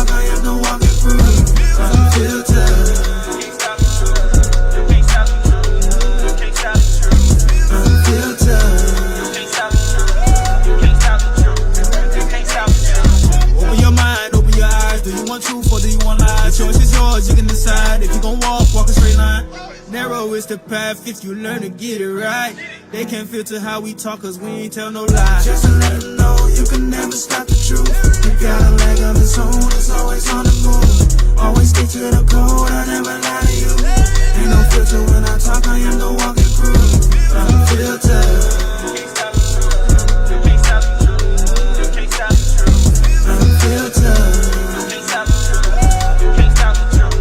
talk, I am the walking proof. Unfiltered. Can't stop the truth. You can't stop the truth. You can't stop the truth. Unfiltered. You can't stop the truth. You can't stop the truth. You can't stop the truth. Open your mind, open your eyes. Do you want truth or do you want lies? Choice is yours, you can decide. If you gon' walk a straight line. Narrow is the path if you learn to get it right. They can't filter how we talk cause we ain't tell no lies. Just to let them know you can never stop the truth. You got a leg of its own, it's always on the move. Always stick to the code, I never lie to you. Ain't no filter when I talk, I am the walking proof. Unfiltered. You can't stop the truth. You can't stop the truth. You can't stop the truth. Unfiltered. You can't stop the truth. You can't stop the truth.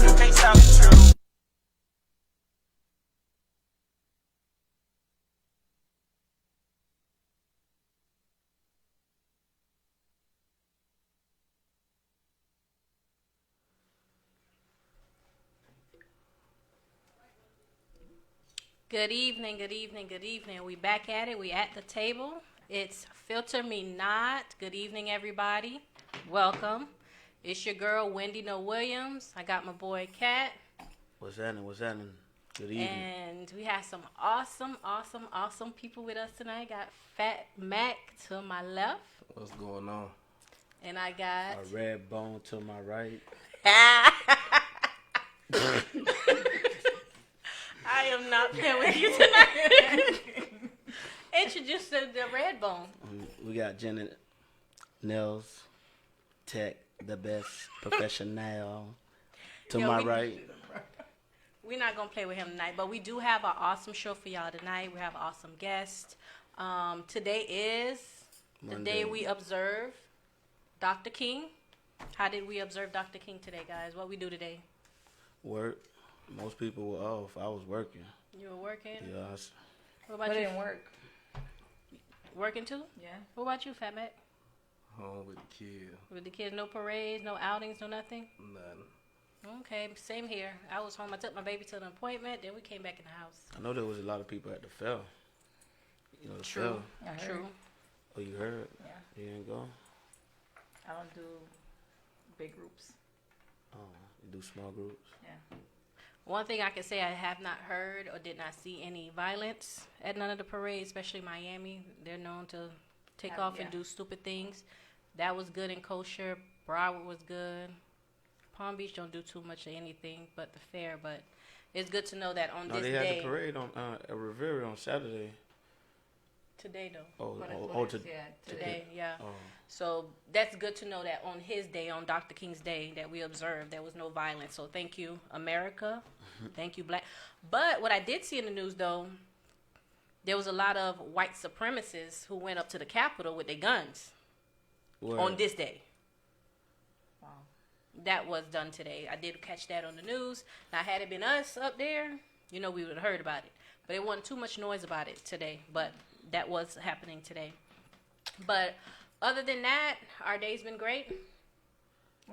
You can't stop the truth. Good evening, good evening, good evening. We back at it. We at the table. It's Filter Me Not. Good evening, everybody. Welcome. It's your girl, Wendy No Williams. I got my boy, Kat. What's happening? What's happening? Good evening. And we have some awesome people with us tonight. Got Fat Mac to my left. What's going on? And I got... A red bone to my right. I am not playing with you tonight. Introduce the red bone. We got Janet Nels, Tech, the best professional. To my right. We're not going to play with him tonight, but we do have an awesome show for y'all tonight. We have an awesome guest. Today is the day we observe Dr. King. How did we observe Dr. King today, guys? What we do today? Work. Most people were off. I was working. You were working? Yes. What about you? Didn't work. Working too? Yeah. What about you, Fat Mac? Home with the kids. With the kids, no parades, no outings, no nothing? Nothing. Okay, same here. I was home. I took my baby to an appointment. Then we came back in the house. I know there was a lot of people at the fair. You know, the True. fair. True. Oh, you heard? Yeah. You didn't go? I don't do big groups. Oh, you do small groups? Yeah. One thing I can say, I have not heard or did not see any violence at none of the parades, especially Miami. They're known to take off and do stupid things. That was good and kosher. Broward was good. Palm Beach don't do too much of anything but the fair, but it's good to know that on this day. No, they had the parade on at Rivera on Saturday. Today, though. Today, yeah. Oh. So that's good to know that on his day, on Dr. King's day, that we observed, there was no violence. So thank you, America. Thank you, Black. But what I did see in the news, though, there was a lot of white supremacists who went up to the Capitol with their guns on this day. Wow. That was done today. I did catch that on the news. Now, had it been us up there, you know, we would have heard about it. But it wasn't too much noise about it today. But that was happening today. But other than that, our day's been great.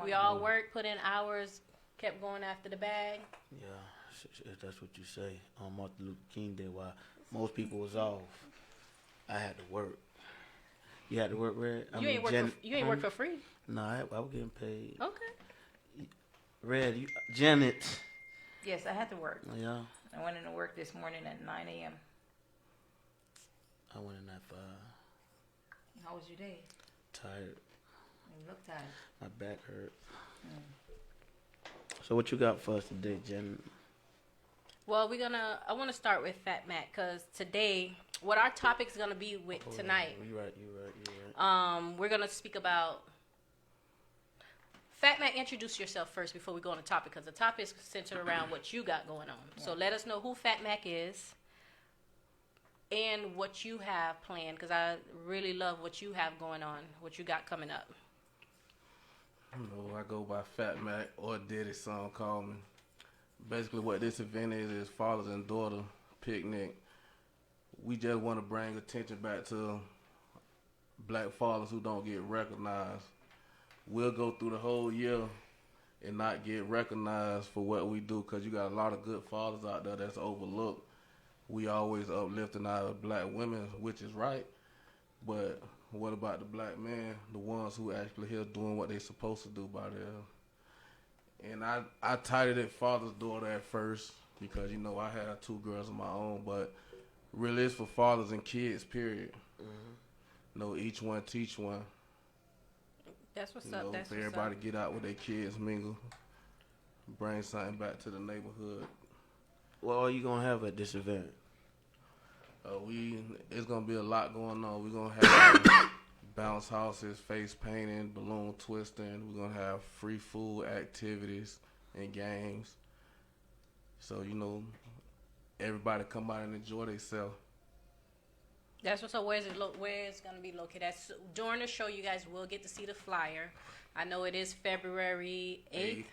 We all worked, put in hours, kept going after the bag. Yeah, if that's what you say. On Martin Luther King Day, while most people was off, I had to work. You had to work, Red? You ain't work for free? No, I was getting paid. Okay. Red, Janet. Yes, I had to work. Yeah. I went into work this morning at 9 a.m. I went in at 5. How was your day? Tired. You look tired. My back hurt. So what you got for us today, Jen? Well, I want to start with Fat Mac, because today, what our topic is going to be with tonight. You're right. We're going to speak about... Fat Mac, introduce yourself first before we go on the topic, because the topic is centered around what you got going on. Yeah. So let us know who Fat Mac is and what you have planned, because I really love what you have going on, what you got coming up. You know, I go by Fat Mac or Diddy, some call me. Basically what this event is fathers and daughter picnic. We just want to bring attention back to black fathers who don't get recognized. We'll go through the whole year and not get recognized for what we do, because you got a lot of good fathers out there that's overlooked. We always uplifting our black women, which is right, but what about the black man, the ones who actually here doing what they supposed to do by there? And I titled it Father's Daughter at first because, you know, I had 2 girls of my own, but really it's for fathers and kids, period. You know, each one teach one. That's what's You up. know, That's for what's everybody up. get out with their kids, mingle, bring something back to the neighborhood. What are you gonna have at this event? It's gonna be a lot going on. We're gonna have bounce houses, face painting, balloon twisting. We're gonna have free food activities and games. So, you know, everybody come out and enjoy themselves. That's what's up. Where it's going to be located? During the show, you guys will get to see the flyer. I know it is February 8th.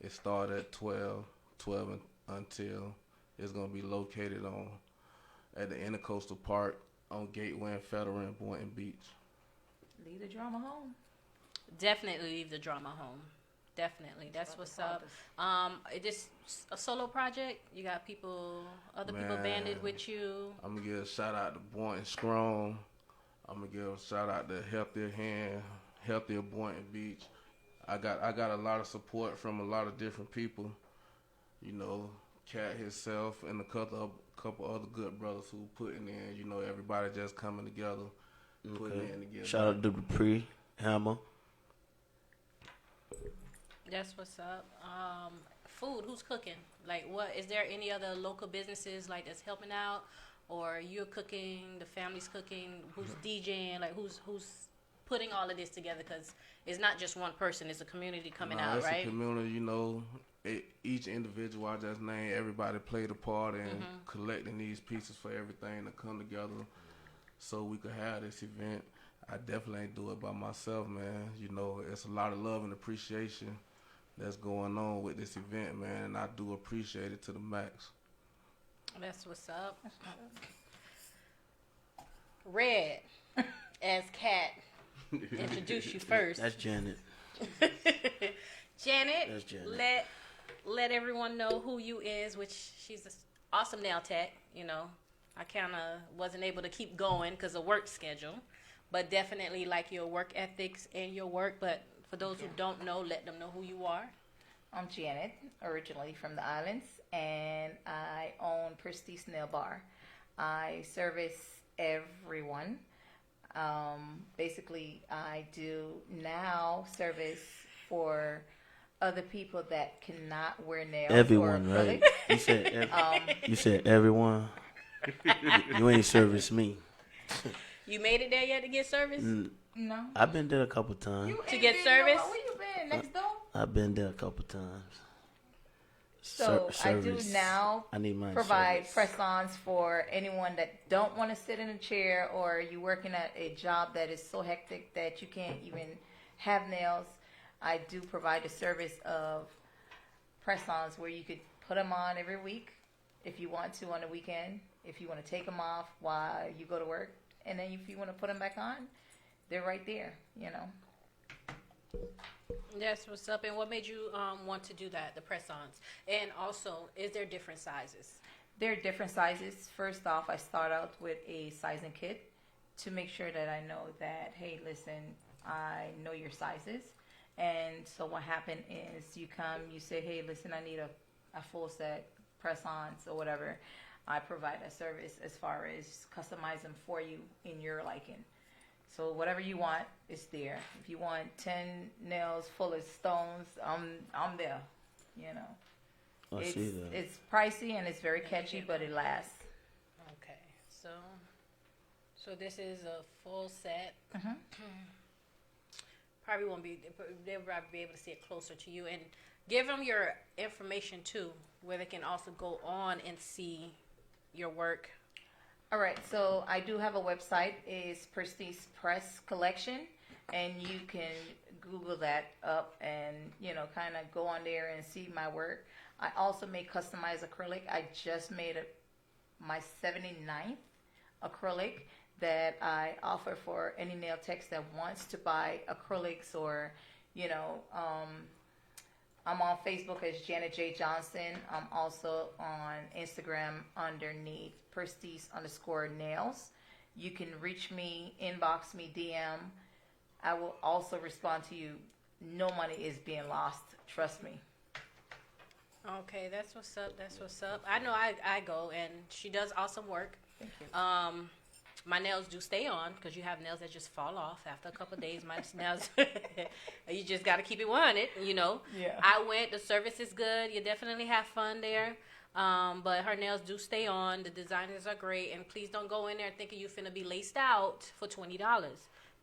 It started at 12 until it's gonna be located at the Intercoastal Park on Gateway and Federal in Boynton Beach. Leave the drama home. Definitely leave the drama home. Definitely. That's what's up. It is a solo project. You got other people banded with you. I'm gonna give a shout out to Boynton Strong. I'm gonna give a shout out to Healthier Boynton Beach. I got a lot of support from a lot of different people. You know, Cat himself and a couple other good brothers who putting in. You know, everybody just coming together, putting in together. Shout out to Dupree, Hammer. That's what's up. Food, who's cooking? Like, what is there any other local businesses like that's helping out, or you're cooking? The family's cooking. Who's DJing? Like, who's putting all of this together? Because it's not just one person; it's a community coming out, it's right? a community. You know, each individual I just named, everybody played a part in collecting these pieces for everything to come together, so we could have this event. I definitely ain't do it by myself, man. You know, it's a lot of love and appreciation that's going on with this event, man, and I do appreciate it to the max. That's what's up. Red, as Kat introduce you first. That's Janet. Janet, That's Janet. let everyone know who you is, which she's an awesome nail tech. You know, I kind of wasn't able to keep going because of work schedule, but definitely like your work ethics and your work. But for those who don't know, let them know who you are. I'm Janet, originally from the islands, and I own Perstist Nail Bar. I service everyone. Basically, I do now service for other people that cannot wear nails. Everyone, or right? acrylic. You said everyone. You ain't service me. You made it there yet to get service? No. I've been there a couple times. You To ain't get been service? nowhere. Where you been? Next door? I've been there a couple times. So I do Service. now I need my provide service. press-ons for anyone that don't want to sit in a chair, or you working at a job that is so hectic that you can't even have nails. I do provide a service of press-ons where you could put them on every week if you want to on the weekend, if you want to take them off while you go to work, and then if you want to put them back on, they're right there, you know. That's what's up. And what made you want to do that, the press-ons? And also, is there different sizes? There are different sizes. First off, I start out with a sizing kit to make sure that I know that, hey, listen, I know your sizes. And so what happened is you come, you say, hey, listen, I need a full set, press-ons or whatever. I provide a service as far as customize them for you in your liking. So whatever you want is there. If you want 10 nails full of stones, I'm there, you know. I see that. It's pricey and it's very catchy, but it lasts. Okay, so this is a full set. Probably won't be. They'll probably be able to see it closer to you, and give them your information too, where they can also go on and see your work. All right, so I do have a website. It's Perstist Press Collection, and you can Google that up and, you know, kind of go on there and see my work. I also make customized acrylic. I just made my 79th acrylic that I offer for any nail techs that wants to buy acrylics, or, you know, I'm on Facebook as Janet J. Johnson. I'm also on Instagram underneath Perstist_nails. You can reach me, inbox me, DM. I will also respond to you. No money is being lost. Trust me. Okay, that's what's up. That's what's up. I know I go, and she does awesome work. Thank you. My nails do stay on because you have nails that just fall off after a couple of days. My nails, you just got to keep it 100, you know. Yeah. I went. The service is good. You definitely have fun there. But her nails do stay on. The designers are great. And please don't go in there thinking you're finna be laced out for $20.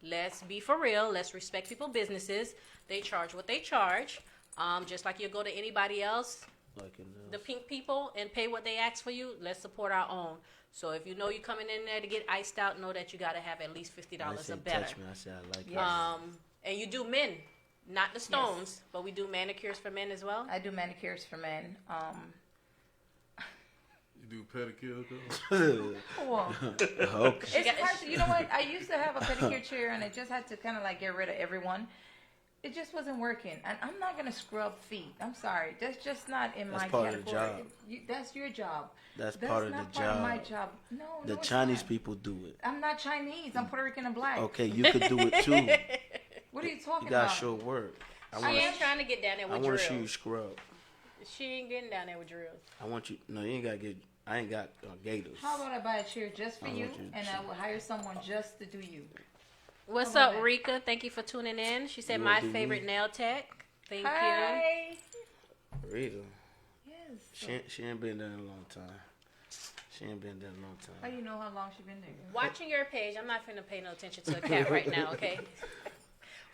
Let's be for real. Let's respect people's businesses. They charge what they charge. Just like you go to anybody else, Like in the pink people, and pay what they ask for you. Let's support our own. So if you know you're coming in there to get iced out, know that you got to have at least $50 or better. Touch me. I said I like Yes. it. And you do men, not the stones, but we do manicures for men as well. I do manicures for men. You do pedicure too? Well, Okay. it's hard to, you know what? I used to have a pedicure chair, and I just had to kind of like get rid of everyone. It just wasn't working, and I'm not gonna scrub feet. I'm sorry, that's just not in That's my part of the category. job. That's your job. That's That's part of not the part job. of my job. No, The no, it's Chinese not. people do it. I'm not Chinese. I'm Puerto Rican and black. Okay, you could do it too. What are you talking You gotta about? show work. I She want ain't trying to get down there I with want to see you drills. scrub. She ain't getting down there with drills. I want you. No, you ain't gotta get. I ain't got gators. How about I buy a chair just for I you, want you to and I will hire someone just to do you. What's How up, about that? Rika? Thank you for tuning in. She said, You my wanna do favorite me? nail tech. Thank you. Hi. Rita, Yes. she ain't been there in a long time. She ain't been there in a long How time. you know how long she been there? Watching your page, I'm not finna pay no attention to a cat right now, okay?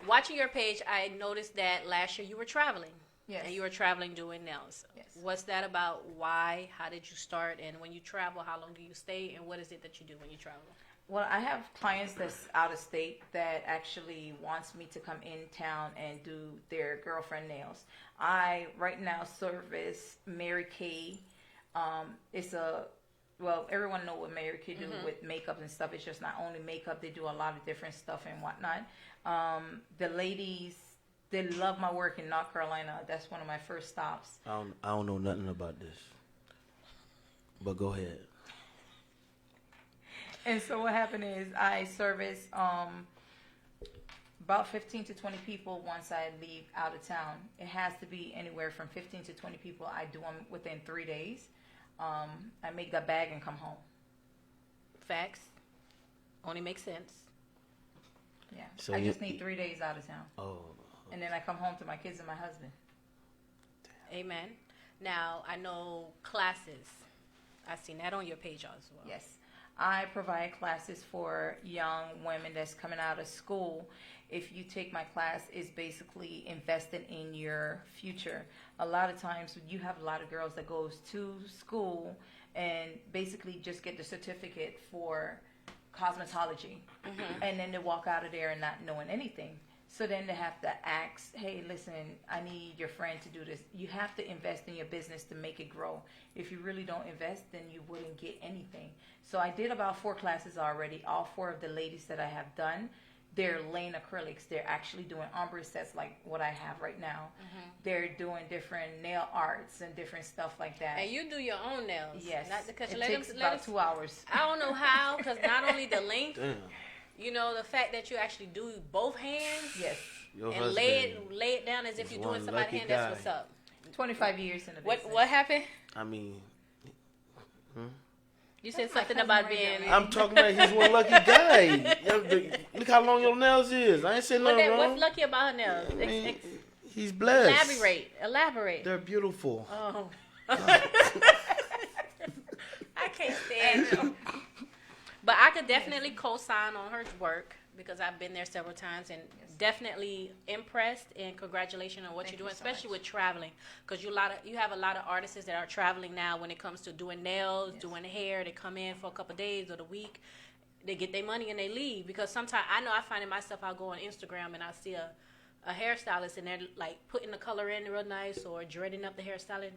Watching your page, I noticed that last year you were traveling. Yes. And you were traveling doing nails. Yes. What's that about? Why? How did you start? And when you travel, how long do you stay? And what is it that you do when you travel? Well, I have clients that's out of state that actually wants me to come in town and do their girlfriend nails. I right now service Mary Kay. Everyone know what Mary Kay do with makeup and stuff. It's just not only makeup; they do a lot of different stuff and whatnot. The ladies, they love my work in North Carolina. That's one of my first stops. I don't know nothing about this. But go ahead. And so what happened is I service about 15 to 20 people once I leave out of town. It has to be anywhere from 15 to 20 people. I do them within 3 days. I make the bag and come home. Facts. Only makes sense. Yeah. So I you- just need 3 days out of town. Oh, And then I come home to my kids and my husband. Amen. Now, I know classes. I've seen that on your page as well. Yes. I provide classes for young women that's coming out of school. If you take my class, it's basically investing in your future. A lot of times you have a lot of girls that goes to school and basically just get the certificate for cosmetology. And then they walk out of there and not knowing anything. So then they have to ask, hey, listen, I need your friend to do this. You have to invest in your business to make it grow. If you really don't invest, then you wouldn't get anything. So I did about 4 classes already. All 4 of the ladies that I have done, they're laying acrylics. They're actually doing ombre sets like what I have right now. They're doing different nail arts and different stuff like that. And you do your own nails. Yes. Not because It let takes them, about 2 hours. I don't know how, because not only the length, damn. you know, the fact that you actually do both hands Yes. Your and husband lay it down as if is you're doing one somebody's lucky hand. That's guy. what's up. 25 years in the business. What happened? I mean, You said That's my something cousin about right being. there. I'm talking about he's one lucky guy. Look how long your nails is. I ain't saying nothing wrong. What's lucky about her nails? I mean, he's blessed. Elaborate. They're beautiful. Oh. I can't stand you. But I could definitely co-sign on her work because I've been there several times and definitely impressed and congratulations on what Thank you're doing, you so especially much. with traveling. Because you have a lot of artists that are traveling now when it comes to doing nails, doing hair. They come in for a couple of days or the week. They get their money and they leave. Because sometimes I know I find it myself, I'll go on Instagram and I see a hairstylist and they're like putting the color in real nice or dreading up the hairstyling.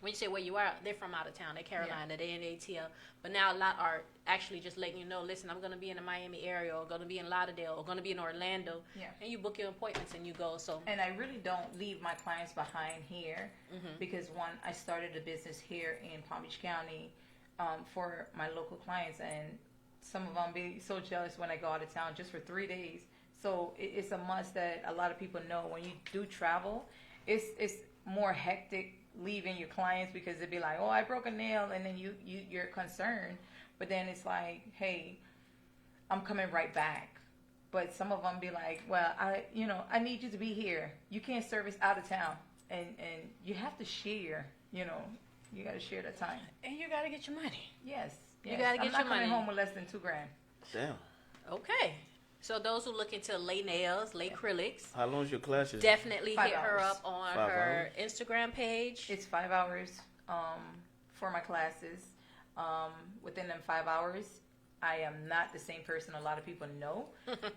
When you say where you are, they're from out of town. They're Carolina, they're in ATL. But now a lot are actually just letting you know, listen, I'm going to be in the Miami area or going to be in Lauderdale or going to be in Orlando. Yeah. And you book your appointments and you go. So And I really don't leave my clients behind here because, one, I started a business here in Palm Beach County for my local clients. And some of them be so jealous when I go out of town just for 3 days. So it's a must that a lot of people know when you do travel, it's more hectic leaving your clients because they'd be like, oh, I broke a nail, and then you're concerned. But then it's like, hey, I'm coming right back. But some of them be like, well, I need you to be here. You can't service out of town, and you have to share. You got to share the time, And you got to get your money. Yes. You gotta get I'm not your money. coming home with less than $2,000. Damn. Okay. So those who looking to lay nails, lay acrylics, How long's your classes? definitely 5 hit her hours. up on 5 her Instagram page. It's 5 hours for my classes. Within them 5 hours, I am not the same person a lot of people know.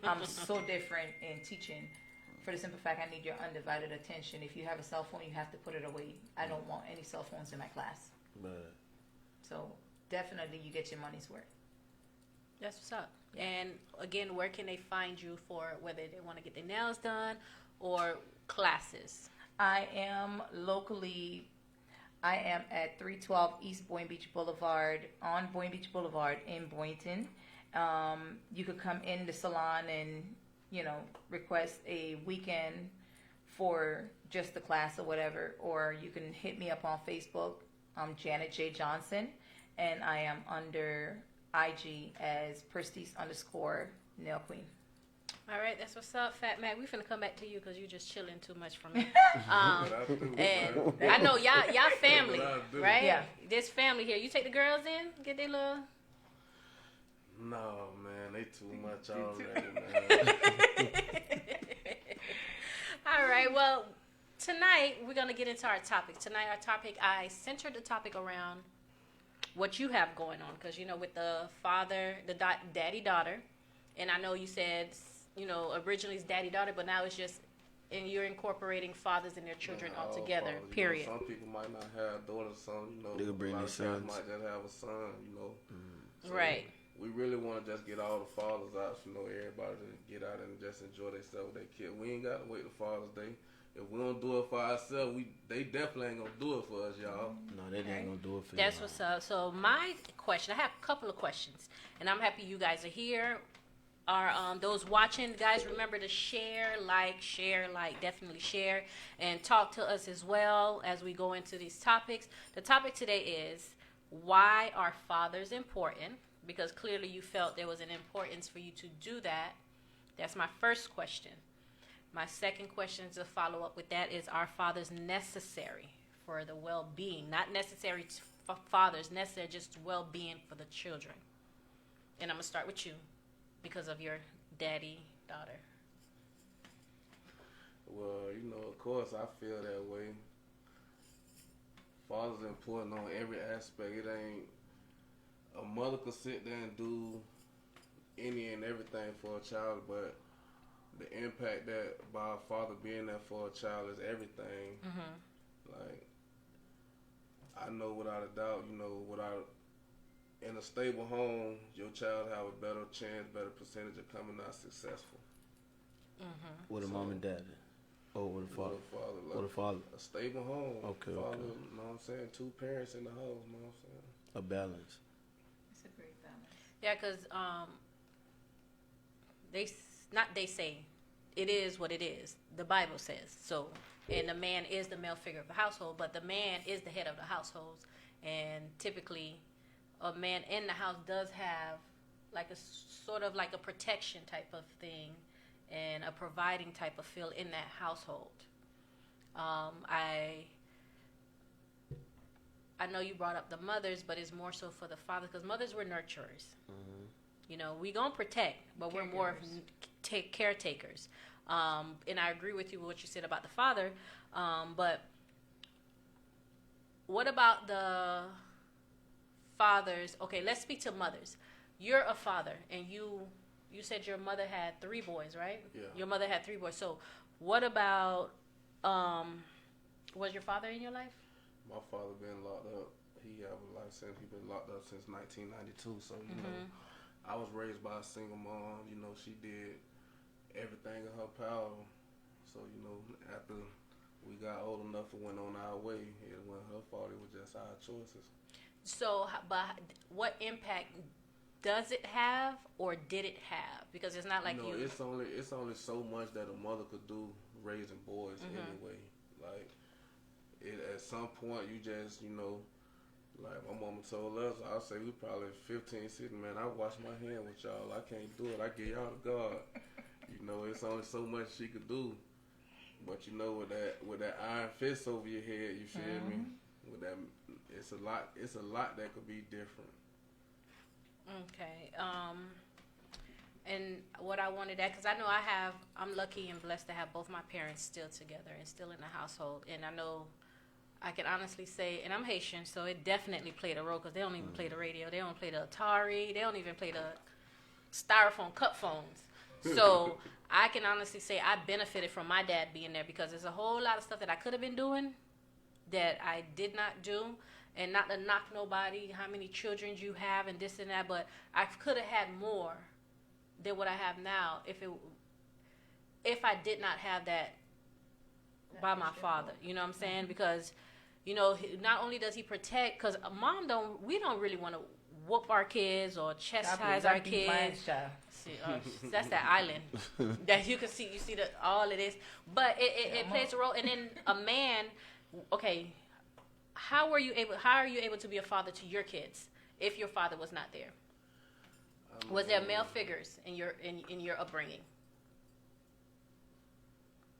I'm so different in teaching. For the simple fact, I need your undivided attention. If you have a cell phone, you have to put it away. I don't want any cell phones in my class. But So definitely you get your money's worth. That's what's up. And again, where can they find you for whether they want to get their nails done or classes? I am at 312 East Boynton Beach Boulevard, on Boynton Beach Boulevard in Boynton. You could come in the salon and, request a weekend for just the class or whatever, or you can hit me up on Facebook. I'm Janet J. Johnson, and I am under IG as Perstist_nail queen. All right, that's what's up, Fat Mac. We finna come back to you because you just chilling too much for me. And I know y'all family, right? Yeah. This family here. You take the girls in, get their little. No, man, they too much already, man. All right, well, tonight we're gonna get into our topic. Tonight, our topic, I centered the topic around what you have going on, because with the father, the daddy-daughter, and I know you said originally it's daddy-daughter, but now it's just, and you're incorporating fathers and their children Man, all all together. fathers, Period. Some people might not have daughters, some They could bring a lot their of parents sons. might just have a son, So Right. We really want to just get all the fathers out, everybody to get out and just enjoy themselves with their kid. We ain't got to wait till Father's Day. If we don't do it for ourselves, they definitely ain't gonna do it for us, y'all. no, they ain't gonna do it for That's you. what's up. So my question, I have a couple of questions, and I'm happy you guys are here. Are those watching, guys, remember to share, like, definitely share, and talk to us as well as we go into these topics. The topic today is, why are fathers important? Because clearly you felt there was an importance for you to do that. That's my first question. My second question to follow up with that is, are fathers necessary for the well-being? Not necessary for fathers, necessary just well-being for the children. And I'm going to start with you because of your daddy-daughter. Well, of course, I feel that way. Father's important on every aspect. It ain't a mother could sit there and do any and everything for a child, but the impact that by a father being there for a child is everything. Like, I know without a doubt, in a stable home, your child have a better chance, better percentage of coming out successful. With a mom and dad. Oh, with a father. With a father. A stable home. Okay, Father, okay. You know what I'm saying? 2 parents in the house, you know what I'm saying? A balance. It's a great balance. Yeah, because they say it is what it is. The Bible says so. And the man is the male figure of the household, but the man is the head of the household. And typically, a man in the house does have like a sort of like a protection type of thing and a providing type of feel in that household. I know you brought up the mothers, but it's more so for the fathers, because mothers were nurturers. We gonna protect, but we're more of caretakers. And I agree with you with what you said about the father. But what about the fathers? Okay, let's speak to mothers. You're a father, and you said your mother had 3 boys, right? Yeah. Your mother had 3 boys. So what about, was your father in your life? My father been locked up. He have a life sentence. He been locked up since 1992. So, I was raised by a single mom. She did everything in her power. So, after we got old enough and went on our way, it wasn't her fault. It was just our choices. So, but what impact does it have or did it have? Because it's not like you. It's only so much that a mother could do raising boys anyway. Like, at some point, you just, like my mama told us, I'll say we probably 15, 16, man, I wash my hand with y'all. I can't do it. I give y'all to God. It's only so much she could do. But with that iron fist over your head, you feel me? With that, it's a lot that could be different. Okay. And what I wanted that, because I know I'm lucky and blessed to have both my parents still together and still in the household. And I know I can honestly say, and I'm Haitian, so it definitely played a role, because they don't even play the radio. They don't play the Atari. They don't even play the styrofoam cup phones. So I can honestly say I benefited from my dad being there, because there's a whole lot of stuff that I could have been doing that I did not do. And not to knock nobody, how many children you have and this and that, but I could have had more than what I have now if I did not have that by my father. You know what I'm saying? Because, not only does he protect, because we don't really want to whoop our kids or chastise our kids. See, that's that island that you can see. You see all of this, but it plays a role. And then a man, okay, how are you able to be a father to your kids if your father was not there? Was there male figures in your upbringing?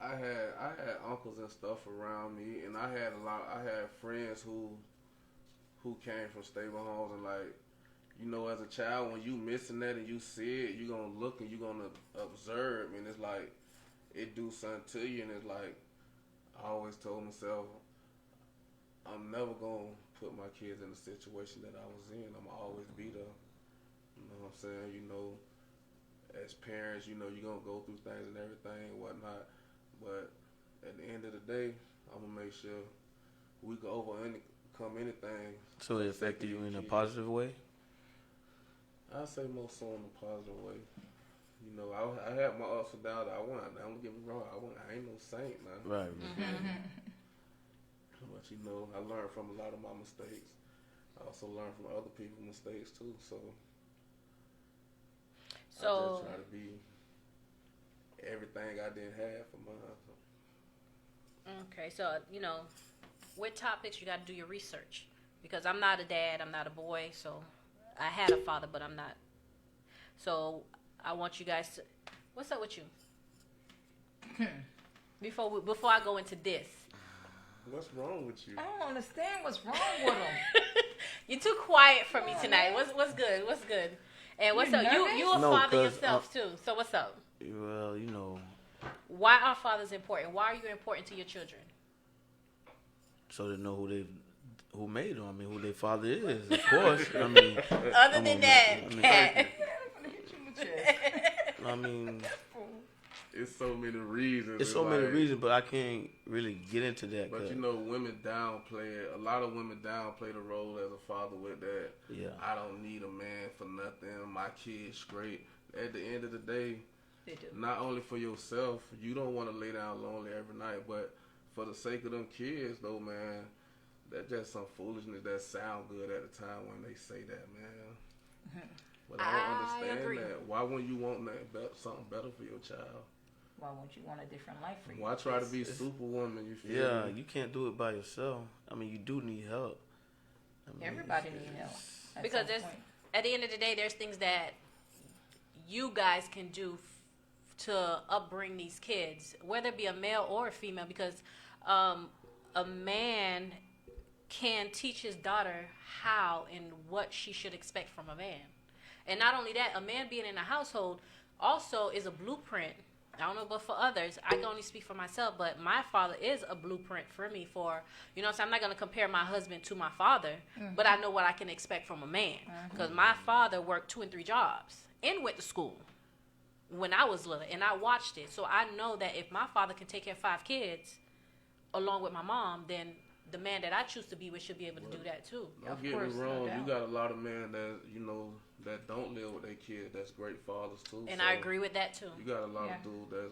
I had uncles and stuff around me, and I had friends who came from stable homes, and like, as a child, when you missing that and you see it, you're gonna look and you're gonna observe, and it's like it do something to you, and it's like I always told myself, I'm never gonna put my kids in the situation that I was in. I'm gonna always be there. You know what I'm saying? As parents, you're gonna go through things and everything and whatnot. But at the end of the day, I'm gonna make sure we can overcome anything. So it affected you in a positive way? I say most so in a positive way. I had my ups and downs. Don't get me wrong. I ain't no saint now. Right. But I learned from a lot of my mistakes. I also learned from other people's mistakes too. So I just try to be everything I didn't have for mine. Okay, so with topics you got to do your research, because I'm not a dad, I'm not a boy, so I had a father, but I'm not. So I want you guys to. What's up with you? Before I go into this. What's wrong with you? I don't understand what's wrong with him. You're too quiet for me tonight. What's good? What's good? And what's up? You a father yourself too. So what's up? Well, Why are fathers important? Why are you important to your children? So they know who made them. I mean, who their father is, of course. I mean, other than that, I mean, it's so many reasons. It's so many reasons, but I can't really get into that. But women downplay it. A lot of women downplay the role as a father with that. Yeah. I don't need a man for nothing. My kid's great. At the end of the day, they do. Not only for yourself, you don't want to lay down lonely every night, but for the sake of them kids, though, man, that's just some foolishness that sound good at the time when they say that, man. But I don't understand that. Why wouldn't you want something better for your child? Why won't you want a different life for you? Why try to be superwoman? You feel yeah, me? You can't do it by yourself. I mean, you do need help. Everybody needs help. Because at the end of the day, there's things that you guys can do to upbring these kids, whether it be a male or a female, because a man can teach his daughter how and what she should expect from a man. And not only that, a man being in a household also is a blueprint. I don't know, but for others, I can only speak for myself, but my father is a blueprint for me for, so I'm not going to compare my husband to my father, but I know what I can expect from a man. Because my father worked 2 and 3 jobs and went to school when I was little, and I watched it. So I know that if my father can take care of 5 kids along with my mom, then the man that I choose to be with should be able to do that too. Don't get me wrong, you got a lot of men that, that don't live with their kids, that's great fathers too. And so I agree with that too. You got a lot of dudes that's,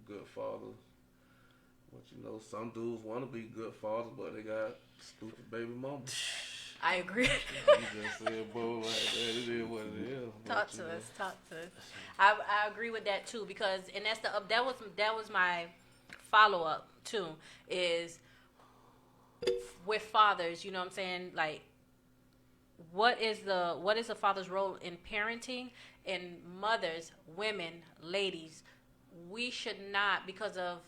good fathers. But some dudes want to be good fathers, but they got stupid baby mamas. I agree. You just said, boy, like that. It is what it is. Talk to us. I agree with that too, because and that was my follow up too, is with fathers, you know what I'm saying? Like, what is the father's role in parenting? And mothers, women, ladies, we should not, because of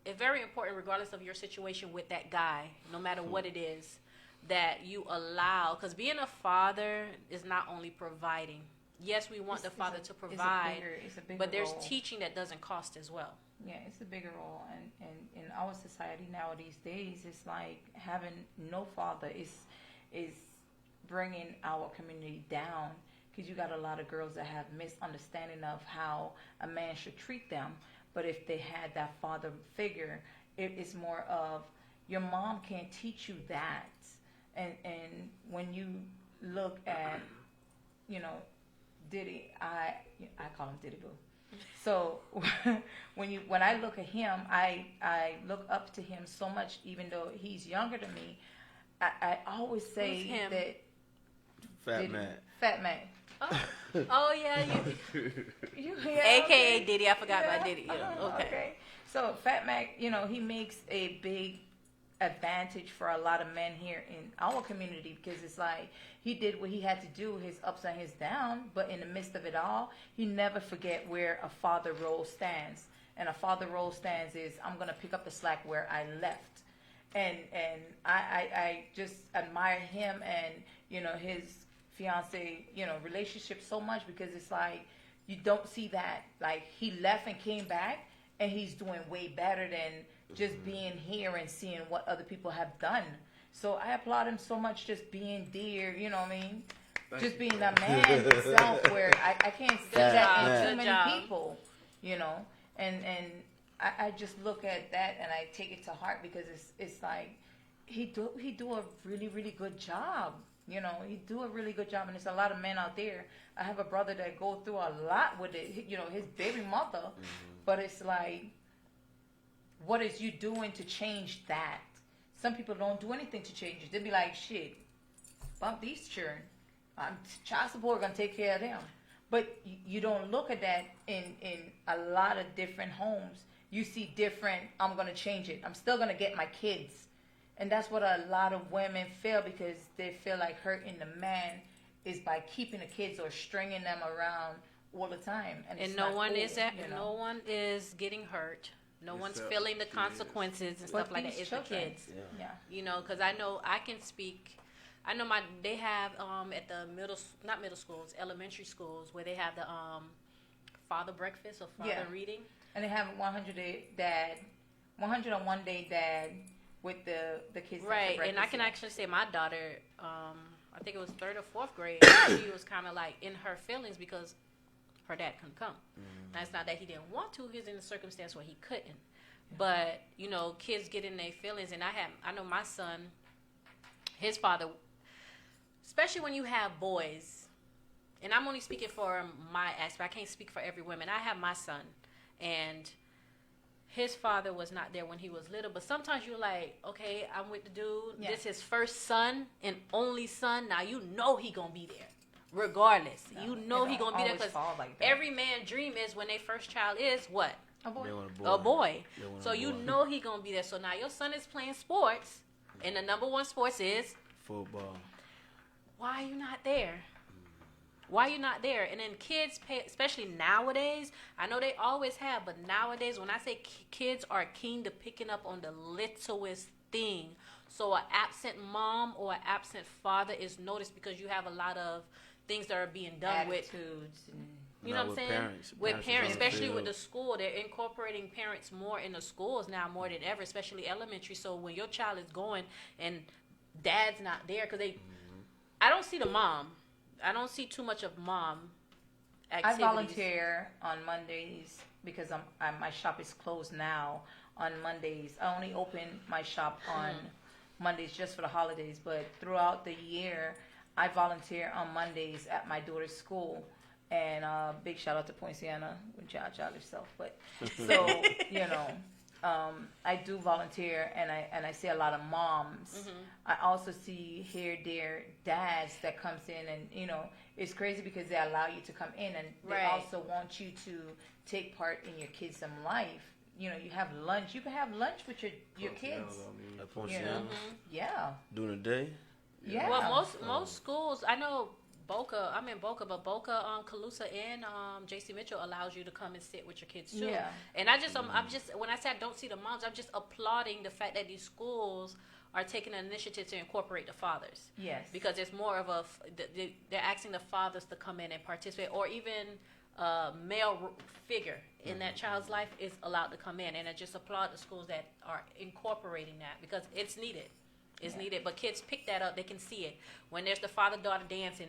it's very important, regardless of your situation with that guy, no matter what it is, that you allow, because being a father is not only providing. Yes, we want the father to provide, it's a bigger but there's role. teaching that doesn't cost as well. Yeah, it's a bigger role, and in our society nowadays days, it's like having no father is bringing our community down, because you got a lot of girls that have misunderstanding of how a man should treat them. But if they had that father figure, it's more of your mom can't teach you that. And when you look at, Diddy, I call him Diddy Boo. So when I look at him, I look up to him so much, even though he's younger than me. I always say him? that Fat man. Fat man. Oh yeah, AKA Diddy. I forgot about Diddy. Yeah. Okay. So Fat Mac, he makes a big advantage for a lot of men here in our community, because it's like he did what he had to do, his ups and his downs, but in the midst of it all, he never forget where a father role stands. And a father role stands is, I'm going to pick up the slack where I left. And I just admire him and, his fiance, relationship so much, because it's like, you don't see that. Like, he left and came back, and he's doing way better than just being here and seeing what other people have done. So I applaud him so much, just being dear, you know what I mean? Just being that man himself, where I can't see that in too many people, And I just look at that and I take it to heart, because it's like he do a really, really good job. He do a really good job, and there's a lot of men out there. I have a brother that go through a lot with it, his baby mother, but it's like, what is you doing to change that? Some people don't do anything to change it. They'll be like, shit, bump these children. Child support gonna take care of them. But you don't look at that in a lot of different homes. You see different, I'm gonna change it. I'm still gonna get my kids. And that's what a lot of women feel, because they feel like hurting the man is by keeping the kids or stringing them around all the time. And no one is getting hurt. No one's feeling the consequences and stuff like that. It's the kids. Yeah. Because I know I can speak. I know they have at the not middle schools, elementary schools, where they have the father breakfast or father reading. And they have 101 Day Dad with the kids. Right, and I can actually say my daughter, I think it was 3rd or 4th grade, she was kind of like in her feelings because her dad couldn't come. Now, it's not that he didn't want to; he was in a circumstance where he couldn't. But kids get in their feelings, and I know my son, his father, especially when you have boys, and I'm only speaking for my aspect. I can't speak for every woman. I have my son, and his father was not there when he was little. But sometimes you're like, okay, I'm with the dude. Yeah. This is his first son and only son. Now he gonna be there. Regardless, he gonna be there, because every man's dream is, when their first child is what? A boy. So he gonna be there. So now your son is playing sports, and the number one sports is football. Why are you not there? Why are you not there? And then kids pay, especially nowadays. I know they always have, but nowadays, when I say kids are keen to picking up on the littlest thing. So an absent mom or an absent father is noticed, because you have a lot of things that are being done attitudes you know what I'm saying? With parents, especially with the school, they're incorporating parents more in the schools now, more than ever, especially elementary. So when your child is going and dad's not there, because I don't see the mom. I don't see too much of mom activities. I volunteer on Mondays, because my shop is closed now on Mondays. I only open my shop on Mondays just for the holidays, but throughout the year, I volunteer on Mondays at my daughter's school. And big shout out to Poinciana, child yourself. But so I do volunteer, and I see a lot of moms. I also see here there dads that comes in, and it's crazy because they allow you to come in, and they Right. also want you to take part in your kids' life. You have lunch. You can have lunch with your kids. Like Ponce You know? Young, Yeah. during the day. Yeah. Well, most schools, I know Boca. I'm in Boca, but Boca, Calusa, and J.C. Mitchell allows you to come and sit with your kids too. Yeah. And I'm just when I say I don't see the moms, I'm just applauding the fact that these schools are taking an initiative to incorporate the fathers. Yes. Because it's more of they're asking the fathers to come in and participate, or even a male figure in that child's life is allowed to come in. And I just applaud the schools that are incorporating that because it's needed. It's needed, but kids pick that up. They can see it. When there's the Father-Daughter Dance, and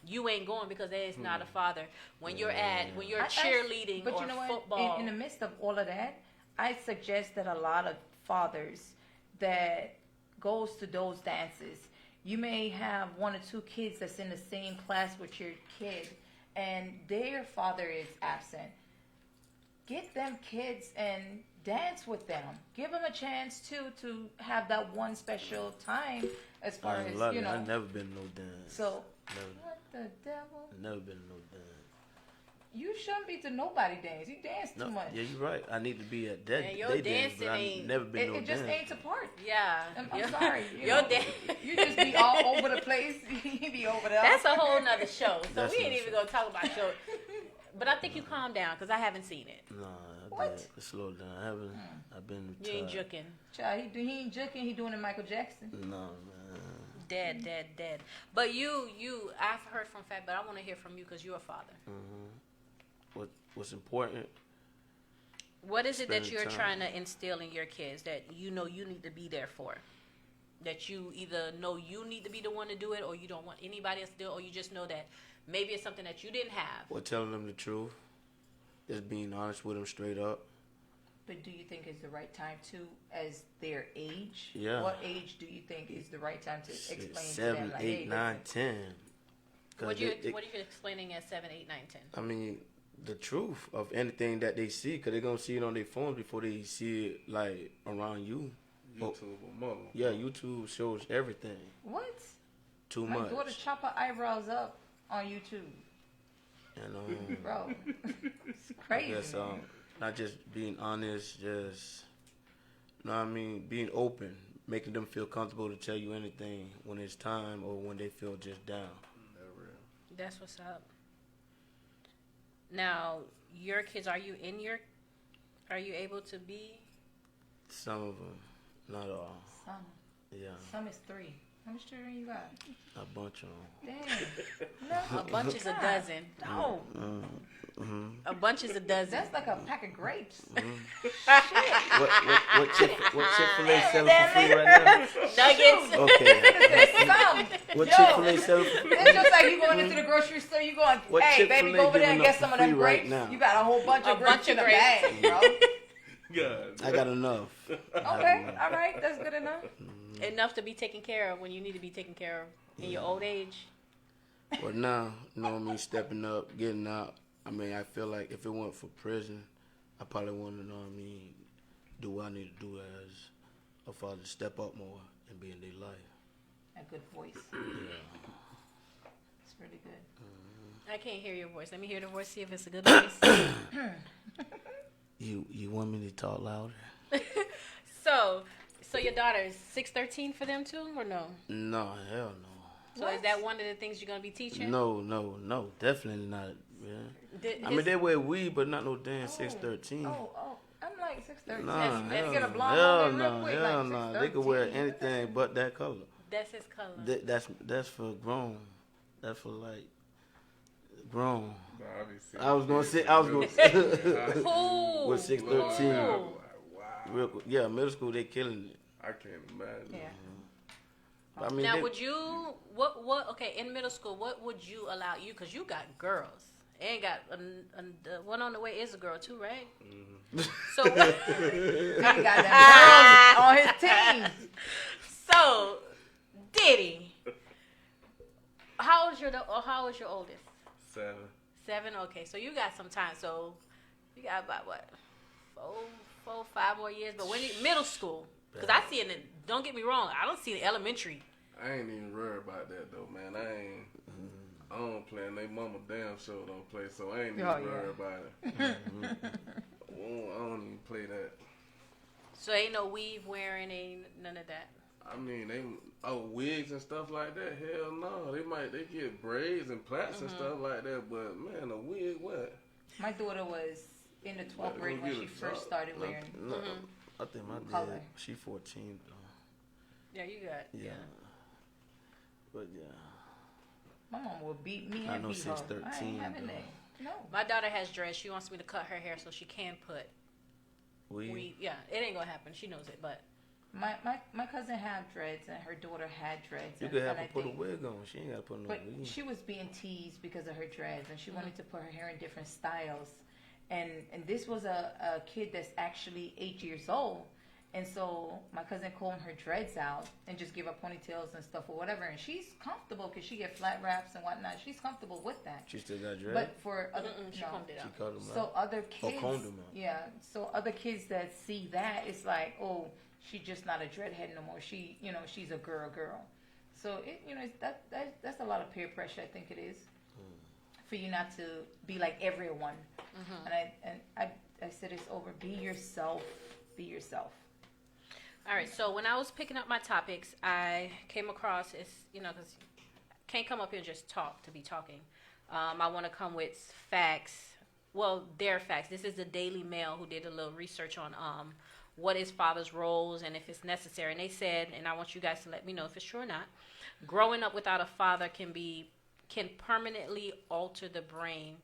you ain't going because there's not a father. When you're cheerleading but or you know what? football. In the midst of all of that, I suggest that a lot of fathers that goes to those dances, you may have one or two kids that's in the same class with your kid, and their father is absent. Get them kids and dance with them. Give them a chance to have that one special time as far as I've never been to no dance. So Never. what the devil? Never been to no dance. You shouldn't be to nobody dance. You dance too No, much. yeah, you're right. I need to be at that. And your they dance, dancing but I ain't- never been to no It just dance. ain't a part. Yeah. I'm sorry. Your know. dad. You just be all over the place. You be over there. That's a whole nother show. So That's we ain't another even show. gonna talk about your. But I think you calm down because I haven't seen it. No, What? slow down. I haven't. I've been You ain't retired. juking. Child, he ain't joking. He doing it Michael Jackson. No, man. Dead. But I've heard from Fat, but I want to hear from you because you're a father. What's important? What is it that Spending you're time. trying to instill in your kids that you need to be there for? That you either know you need to be the one to do it, or you don't want anybody else to do it, or you just know that maybe it's something that you didn't have. Well, telling them the truth. Just being honest with them straight up. But do you think it's the right time to, as their age? Yeah. What age do you think is the right time to explain to 7, them? Like, 8, hey, 9, listen, 10. 'Cause What are you they- explaining at 7, 8, 9, 10? I mean, the truth of anything that they see, because they're going to see it on their phones before they see it, like, around you. YouTube or mother. Yeah, YouTube shows everything. what? Too My much. daughter chop her eyebrows up on YouTube. And, Bro, it's I crazy. guess, not just being honest, just, you know what I mean, being open, making them feel comfortable to tell you anything when it's time or when they feel just down. That's what's up. Now, your kids, are you able to be? Some of them, not all. Yeah, Some is 3. How much children you got? a bunch of them. Dang. A bunch is a dozen. No. A bunch is a dozen. That's like a pack of grapes. What Chick-fil-A selling for free right now? Nuggets. Okay. Some. What Yo. Chick-fil-A selling for free? It's just like you going into the grocery store, you going, What hey, baby, Chick-fil-A go over there and giving get up some for of them free right grapes. now? You got a whole bunch A of grapes bunch in of the grapes. bag, bro. God. I got enough. Okay, all right, that's good enough. Enough to be taken care of when you need to be taken care of in your old age. But now, you know what I mean, stepping up, getting out. I mean, I feel like if it weren't for prison, I probably wouldn't, you know what I mean, do what I need to do as a father, step up more and be in their life. A good voice. Yeah. It's really good. I can't hear your voice. Let me hear the voice, see if it's a good voice. You want me to talk louder? So your daughter is 6'13" for them too, or no? No, hell no. So is that one of the things you're gonna be teaching? No, definitely not. Yeah. I mean, This- they wear weed, but not no damn 6'13". Oh, I'm like 6'13". Nah, Let's hell get a no. blonde Hell on there real no, quick, hell like no. They could wear 6'13". anything but that color. That's his color. That's for grown. That's for like grown. Nah, I be seeing I was gonna kids say. with Cool. With 6'13". Cool. Wow. Real quick. Yeah, middle school they killing it. I can't imagine. Yeah. I mean, Now, they- would you what? Okay, in middle school, what would you allow you? Because you got girls and got the one on the way is a girl too, right? So He got them girls on his team. so Diddy, how is your oldest? 7. 7. Okay, so you got some time. So you got about what? 4, 5 more years. But when middle school, because I see it. Don't get me wrong. I don't see it in elementary. I ain't even worried about that though, man. I don't play, and they mama damn sure don't play, so I ain't even worried about it. I don't even play that. So ain't no weave wearing, ain't none of that. I mean, wigs and stuff like that. Hell no, they get braids and plaits and stuff like that. But man, a wig, what? My daughter was in the 12th grade when she first started wearing. No, I think my color. dad. She 14 though. Yeah, you got. Yeah. But yeah. My mom would beat me I and know beat her. she's 13, I ain't having though. that. No. My daughter has dreads. She wants me to cut her hair so she can put weave. Yeah, it ain't gonna happen. She knows it, but My cousin had dreads and her daughter had dreads. You could have her put a wig on. She ain't got to put no But wig. she was being teased because of her dreads, and she wanted to put her hair in different styles. And this was a kid that's actually 8 years old. And so my cousin combed her dreads out and just gave her ponytails and stuff or whatever. And she's comfortable because she get flat wraps and whatnot. She's comfortable with that. She still got dread? But for other, she no. combed it out. She cut them So out. other kids, combed them out. yeah. So other kids that see that, it's like, oh, she's just not a dreadhead no more. She, she's a girl. So that's a lot of peer pressure. I think it is for you not to be like everyone. And I said it's over. Be yourself. Be yourself. all right. So when I was picking up my topics, I came across because can't come up here and just talk to be talking. I want to come with facts. Well, their facts. This is the Daily Mail who did a little research on what is fathers' roles and if it's necessary. And they said, and I want you guys to let me know if it's true or not, growing up without a father can permanently alter the brain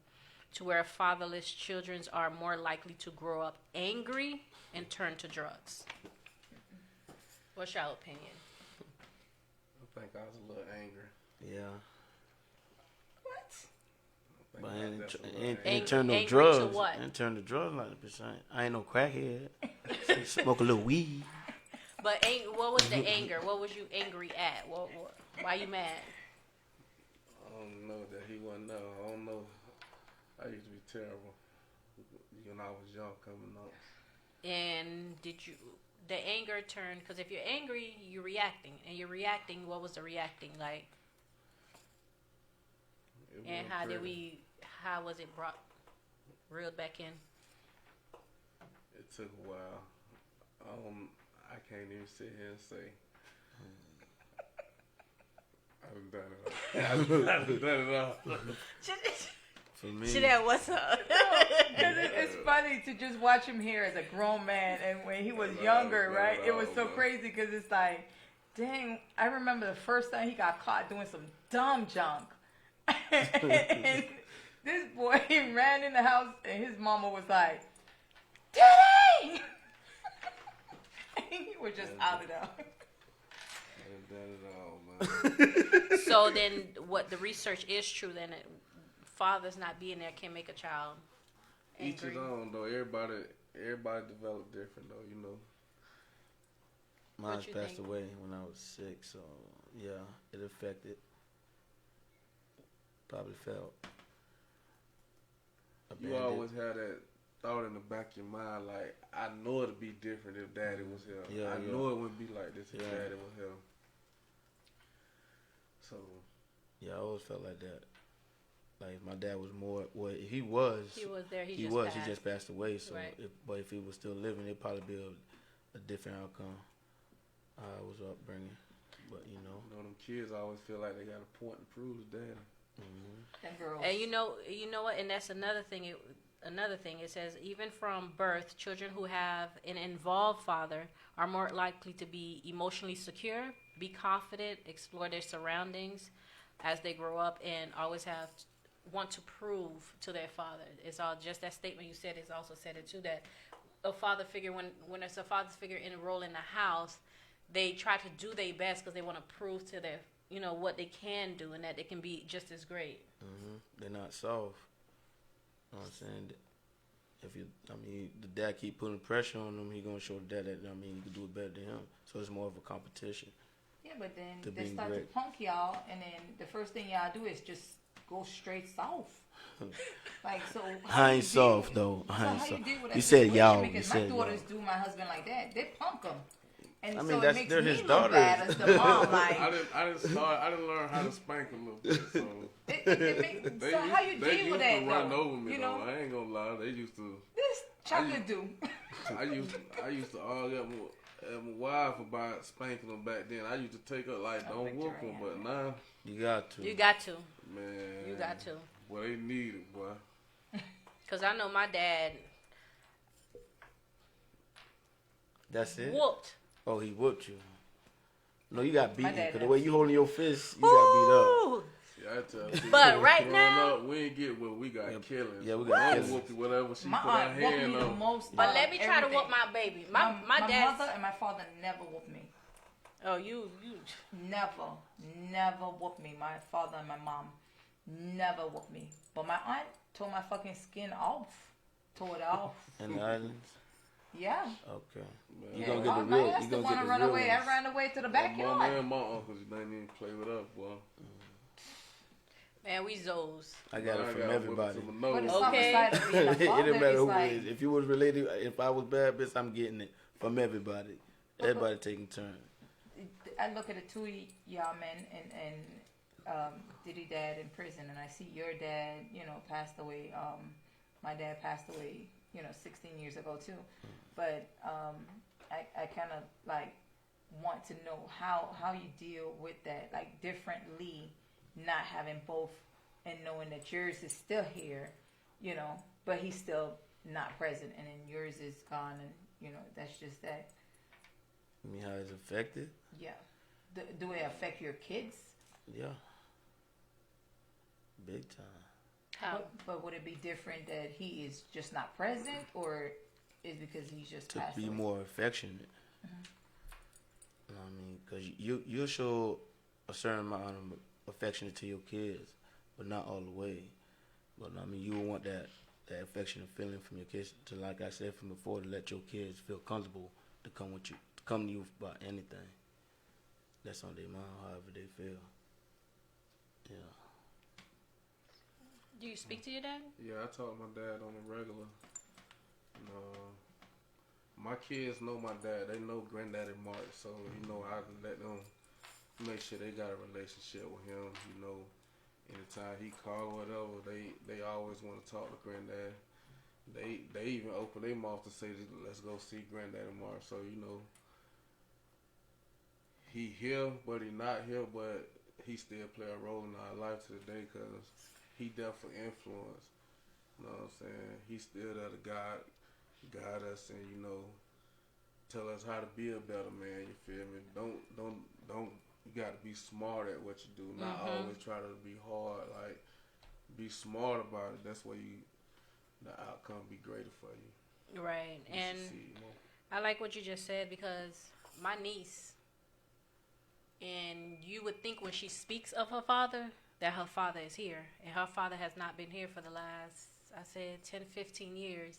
to where fatherless children are more likely to grow up angry and turn to drugs. What's your opinion? I think I was a little angry. Yeah. What? But Angry ain't turn no to drugs. what? Ain't turn to drugs 90%. I ain't no crackhead. Smoke a little weed. But what was the anger? What was you angry at? Why you mad? I don't know that he wasn't there. I don't know. I used to be terrible when I was young coming up. And the anger turn, because if you're angry, you're reacting. And you're reacting, what was the reacting like? And how was it reeled back in? It took a while. I can't even sit here and say. I've done it all. For me. Jeanette, what's up? Because it's funny to just watch him here as a grown man, and when he was younger, right? It was so crazy because it's like, dang, I remember the first time he got caught doing some dumb junk. And this boy, he ran in the house, and his mama was like, Daddy! He was just out of there. I've done it all, man. So then what the research is true, then fathers not being there can make a child angry. Each his own, though. Everybody developed different, though, Mine What you passed think? away when I was 6, so yeah, it affected. Probably felt. You abandoned. always had that thought in the back of your mind, like, I know it'd be different if Daddy was here. I know it wouldn't be like this if Daddy was here. So. Yeah, I always felt like that. Like my dad was more. Well, he was. He was there. He just passed away. So, Right. but if he was still living, it'd probably be a different outcome. I was upbringing, but them kids always feel like they got a point to prove to Daddy. Mm-hmm. And girls. And you know what? And that's another thing. It says even from birth, children who have an involved father are more likely to be emotionally secure, be confident, explore their surroundings as they grow up, and always want to prove to their father. It's all just that statement you said. It's also said it too that a father figure when there's a father figure in a role in the house, they try to do their best because they want to prove to their what they can do and that they can be just as great. Mm-hmm. They're not soft. You know what I'm saying? The dad keep putting pressure on him, he gonna show the dad that you can do it better than him. So it's more of a competition. Yeah, but then To they being start great. to punk y'all, and then the first thing y'all do is just go straight south. Like, so I ain't soft though. So I how ain't you soft. deal with that You said situation? y'all. Because You my said y'all. daughters do my husband like that. They punk him. And I so mean, it makes they're me his look daughters. bad as the mom. Like, I didn't learn how to spank a little bit. So so how you they deal used with that to run though? over me You though. know, I ain't gonna lie. They used to. this chocolate do. I used to argue at my wife about spanking them back then. I used to take her like, don't whoop them, but now, You got to. You got to. man, You got to. Well, they need it, boy. Because I know my dad That's it. whooped. Oh, he whooped you. No, you got beaten. dad Because the does. way you holding your fist, you got beat up. Ooh. See, I tell people, But right growing now- up, we ain't get what we got killings. Yeah, we got Mama killings. whooped you, whatever she My put her aunt whooped hand me the on. most. But let me try to everything. whoop my baby. My dad. mother and my father never whooped me. Oh, you. Never whooped me. My father and my mom never whooped me. But my aunt tore my fucking skin off. Tore it off. In the islands? Yeah. Okay. Man. You Yeah, gonna get the my real. ass You the gonna one get to the run real away. I ones. ran away to the My mama backyard. and my uncles, they didn't even play with us, boy. Man, we Zoes. I got it from everybody. But it's Okay. not beside of being a It father. didn't matter It's who like, it is. If you was related, if I was bad, bitch, I'm getting it from everybody. Everybody taking turns. I look at the two y'all men and Diddy dad in prison, and I see your dad, passed away. My dad passed away, 16 years ago too. But I kind of like want to know how you deal with that, like differently, not having both and knowing that yours is still here, but he's still not present, and then yours is gone, and that's just that. I mean, how it's affected? Yeah. Do it affect your kids? Yeah. Big time. How? But would it be different that he is just not present, or is because he's just To passed be away? more affectionate. You know what I mean? Because you'll show a certain amount of affection to your kids, but not all the way. But I mean, you will want that affectionate feeling from your kids to, like I said from before, to let your kids feel comfortable to come with you, to come to you about anything. That's on their mind, however they feel. Yeah. Do you speak to your dad? Yeah, I talk to my dad on a regular. My kids know my dad. They know Granddaddy Mark, so I let them make sure they got a relationship with him. Anytime he call or whatever, they always want to talk to Granddad. They even open their mouth to say, let's go see Granddaddy Mark. So he here, but he not here, but he still play a role in our life to the day, because he definitely influenced. You know what I'm saying? He still there to guide us, and tell us how to be a better man. You feel me? Don't. You got to be smart at what you do. Not always try to be hard. Like, be smart about it. That's where the outcome be greater for you. Right. And I like what you just said, because my niece, and you would think when she speaks of her father, that her father is here. And her father has not been here for the last, I said, 10, 15 years.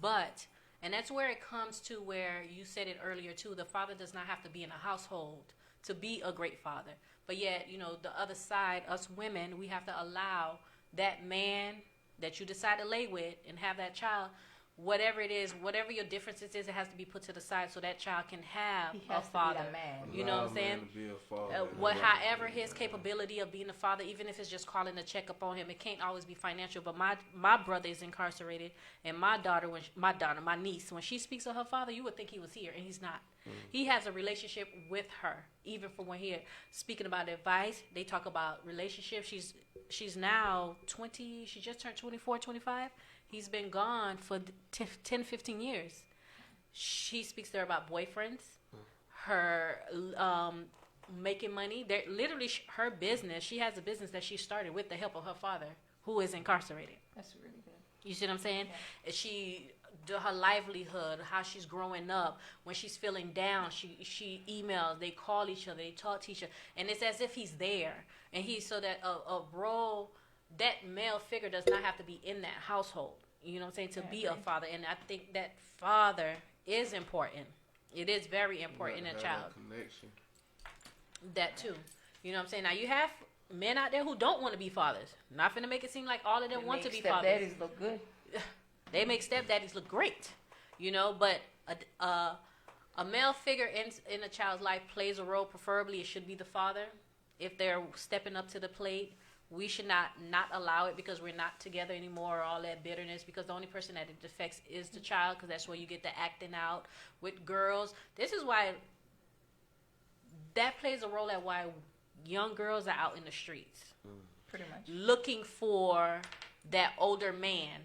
But, and that's where it comes to where you said it earlier too, the father does not have to be in a household to be a great father. But yet, the other side, us women, we have to allow that man that you decide to lay with and have that child, whatever it is, whatever your differences is, it has to be put to the side so that child can have He a has to father. be a man. You know what I'm saying? To be a father. However his capability of being a father, even if it's just calling to check up on him, it can't always be financial. But my brother is incarcerated, and my niece, when she speaks of her father, you would think he was here, and he's not. He has a relationship with her, even for when he speaking about advice. They talk about relationships. She's now 20. She just turned 24, 25. He's been gone for 10, 15 years. She speaks to her about boyfriends, her making money. They're literally her business. She has a business that she started with the help of her father, who is incarcerated. That's really good. You see what I'm saying? Yeah. Her livelihood, how she's growing up. When she's feeling down, she emails. They call each other. They talk to each other, and it's as if he's there. And so that a role, that male figure does not have to be in that household. You know what I'm saying? To be a father, and I think that father is important. It is very important in a child. Connection. That too. You know what I'm saying? Now you have men out there who don't want to be fathers. Not finna make it seem like all of them want to be fathers. Stepdaddies look good. They make stepdaddies look great, you know. But a male figure in a child's life plays a role. Preferably, it should be the father. If they're stepping up to the plate, we should not allow it because we're not together anymore, or all that bitterness, because the only person that it affects is the child, because that's where you get the acting out with girls. This is why that plays a role at why young girls are out in the streets. Pretty much. Looking for that older man.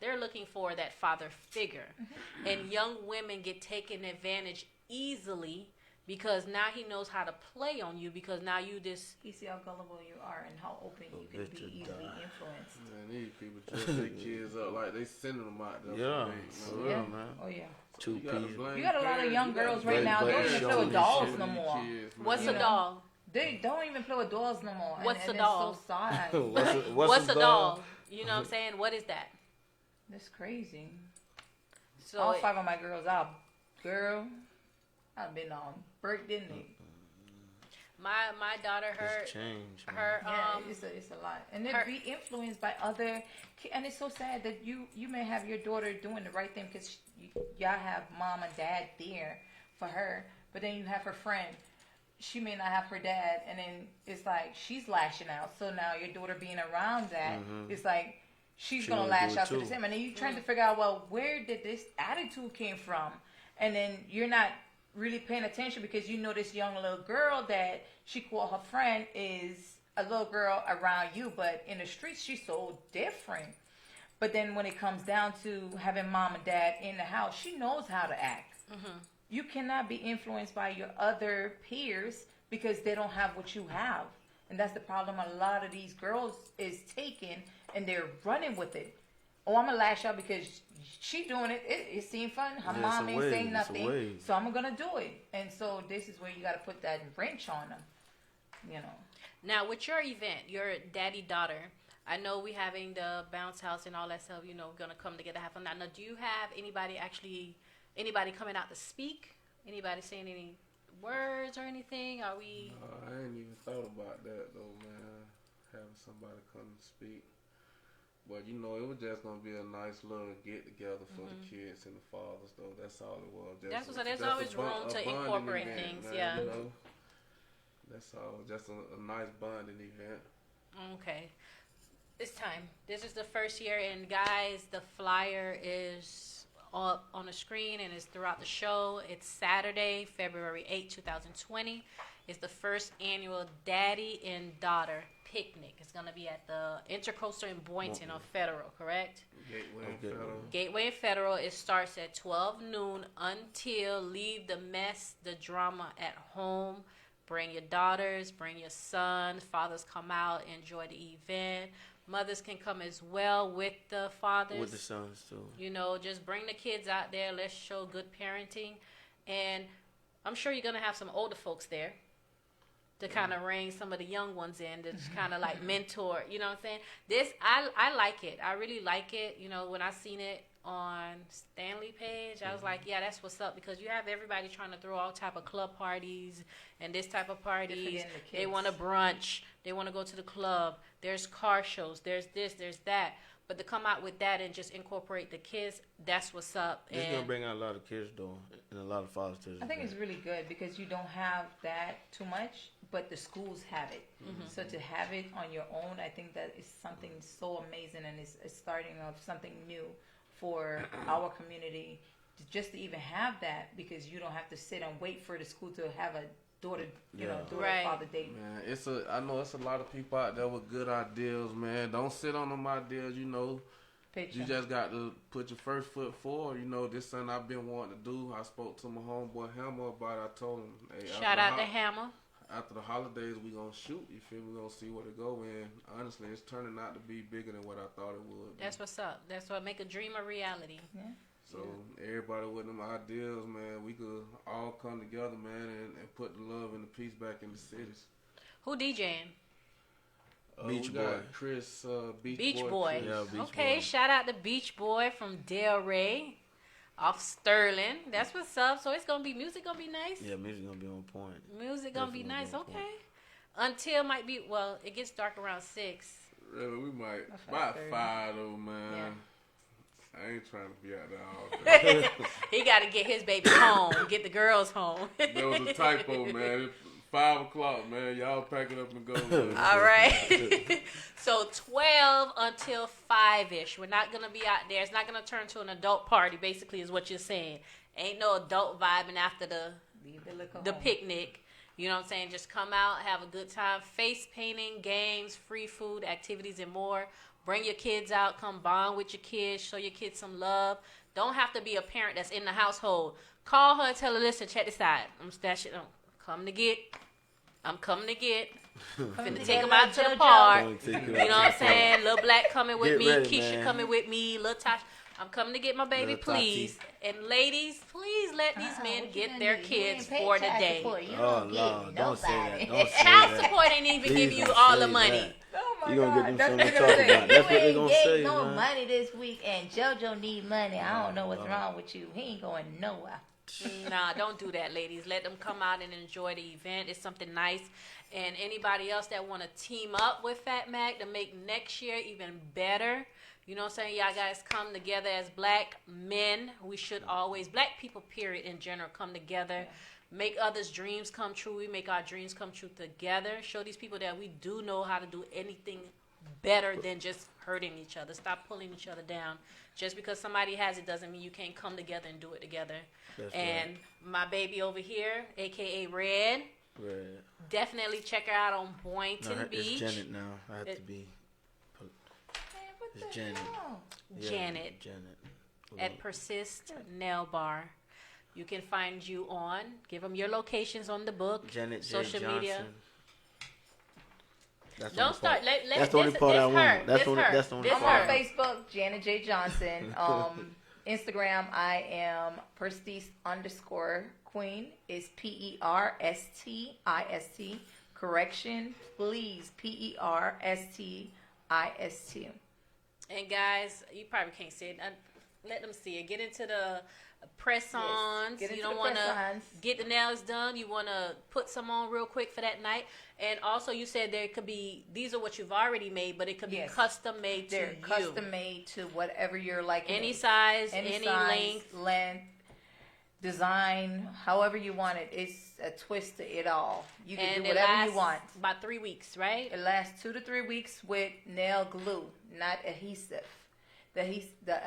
They're looking for that father figure. Mm-hmm. And young women get taken advantage easily because now he knows how to play on you, because now you just... You see how gullible you are and how open you can be easily influenced. Man, these people just their kids up like they sending them out there. Yeah, for for real, man. Oh, yeah. Two peas. You got a lot of young girls right now. They don't even play with dolls no more. What's a doll? They don't even play with dolls no more. What's and a doll? It's so sad. What's a doll? You know what I'm saying? What is that? That's crazy. So all 5 of my girls out. Girl, I've been on break, didn't they? My daughter, It's change, man. her it's a lot, and then be influenced by other. And it's so sad that you may have your daughter doing the right thing because y'all have mom and dad there for her, but then you have her friend. She may not have her dad, and then it's like she's lashing out. So now your daughter being around that, it's like she's gonna lash out to the same. And then you trying to figure out, well, where did this attitude came from? And then you're not really paying attention because you know this young little girl that she called her friend is a little girl around you, but in the streets she's so different. But then when it comes down to having mom and dad in the house, she knows how to act. You cannot be influenced by your other peers because they don't have what you have. And that's the problem a lot of these girls is taking, and they're running with it. Oh, I'm going to lash out because she doing it. It seemed fun. Her mom ain't saying nothing. So I'm going to do it. And so this is where you got to put that wrench on them, you know. Now, with your event, your daddy-daughter, I know we having the bounce house and all that stuff, you know, going to come together, have fun. Now, do you have anybody coming out to speak? Anybody saying any words or anything? Are we... I ain't even thought about that, though, man. Having somebody come and speak. But, you know, it was just going to be a nice little get-together for the kids and the fathers, though. That's all it was. There's always room to incorporate things, man, yeah. You know? That's all. Just a nice bonding event. Okay. It's time. This is the first year, and guys, the flyer is up on the screen and it's throughout the show. It's Saturday, February 8, 2020. It's the first annual Daddy and Daughter Picnic. It's going to be at the Intercoastal in Boynton on Federal, correct? Gateway and Federal. Gateway and Federal. It starts at 12 noon until leave the mess, the drama at home. Bring your daughters, bring your sons. Fathers come out, enjoy the event. Mothers can come as well with the fathers. With the sons, too. You know, just bring the kids out there. Let's show good parenting. And I'm sure you're going to have some older folks there to kind of rein some of the young ones in, to kind of like mentor. You know what I'm saying? I like it. I really like it. You know, when I seen it on Stanley page, I was like, yeah, that's what's up, because you have everybody trying to throw all type of club parties and this type of parties. They want to brunch. They want to go to the club. There's car shows. There's this, there's that. But to come out with that and just incorporate the kids, that's what's up. It's going to bring out a lot of kids, though, and a lot of fathers, too. I think it's really good because you don't have that too much, but the schools have it. So to have it on your own, I think that is something so amazing, and it's starting of something new for our community, just to even have that, because you don't have to sit and wait for the school to have a daughter, father date. Man, I know it's a lot of people out there with good ideas, man. Don't sit on them ideas, you know. You just got to put your first foot forward. You know, this something I've been wanting to do. I spoke to my homeboy Hammer about it. I told him, hey, shout out to Hammer. After the holidays, we going to shoot. You feel me? We're going to see where it go. And honestly, it's turning out to be bigger than what I thought it would. That's what's up. That's what make a dream a reality. Yeah. So everybody with them ideas, man, we could all come together, man, and put the love and the peace back in the cities. Who DJing? Beach we Boy. got Chris, Beach Boy. Yeah, Beach okay, Boy. Shout out to Beach Boy from Delray off Sterling. That's what's up. So it's going to be, music going to be nice? Yeah, music going to be on point. Music going to be nice. Okay. until might be, well, it gets dark around 6. Really, we might. That's About 5:30. 5 though, man. Yeah. I ain't trying to be out there all day. He got to get his baby home, get the girls home. There was a typo, man. It's 5 o'clock, man. Y'all pack it up and go. Man. All right. So 12 until 5-ish. We're not going to be out there. It's not going to turn to an adult party, basically, is what you're saying. Ain't no adult vibing after Leave the liquor the home. picnic. You know what I'm saying? Just come out, have a good time. Face painting, games, free food, activities, and more. Bring your kids out. Come bond with your kids. Show your kids some love. Don't have to be a parent that's in the household. Call her and tell her, listen, check this out. I'm stashing. I'm coming to get. Finna take them out to the park. You know what I'm saying? Little Black coming with Get me. ready, Keisha man. coming with me. Little Tasha. I'm coming to get my baby, Little Tati. please. And ladies, please let these men What you get gonna their do? You kids ain't pay for the child day. support. You Oh, don't no, get don't say that. nobody. Don't say Child that. support ain't even Please give you don't all say the money. that. Oh my You gonna God. get them That's something what to they're talk gonna say. about. That's what they You gonna ain't say, get no man. money this week, and JoJo need money. I don't know what's no. wrong with you. He ain't going nowhere. Nah, don't do that, ladies. Let them come out and enjoy the event. It's something nice. And anybody else that want to team up with Fat Mac to make next year even better, you know what I'm saying? Y'all guys come together as Black men. We should always, Black people, period, in general, come together. Make others' dreams come true. We make our dreams come true together. Show these people that we do know how to do anything better than just hurting each other. Stop pulling each other down. Just because somebody has it doesn't mean you can't come together and do it together. That's and my baby over here, a.k.a. Red, Right. definitely check her out on Boynton No, Beach. it's Janet now. I have to be. Man, what It's the Janet. hell? Yeah, Janet. Janet. At Persist Nail Bar. You can find you on, give them your locations on the book, Janet J. social Johnson. media. That's the Don't only start. part. Let, That's the only part I want. That's the only. That's the only This I'm part. on her. Facebook, Janet J. Johnson. Instagram, I am Perstist _Queen. It's PERSTIST. Correction, please. PERSTIST. And guys, you probably can't see it. Let them see it. Get into the press-ons. Get into You don't the want to press-ons. get the nails done. You want to put some on real quick for that night. And also, you said there could be, these are what you've already made, but it could be Yes. custom made to They're you. custom made to whatever you're like. Any size, any size, length. design, however you want it. It's a twist to it all. You can And do it whatever lasts you want. about 3 weeks, right? It lasts 2 to 3 weeks with nail glue, not adhesive. The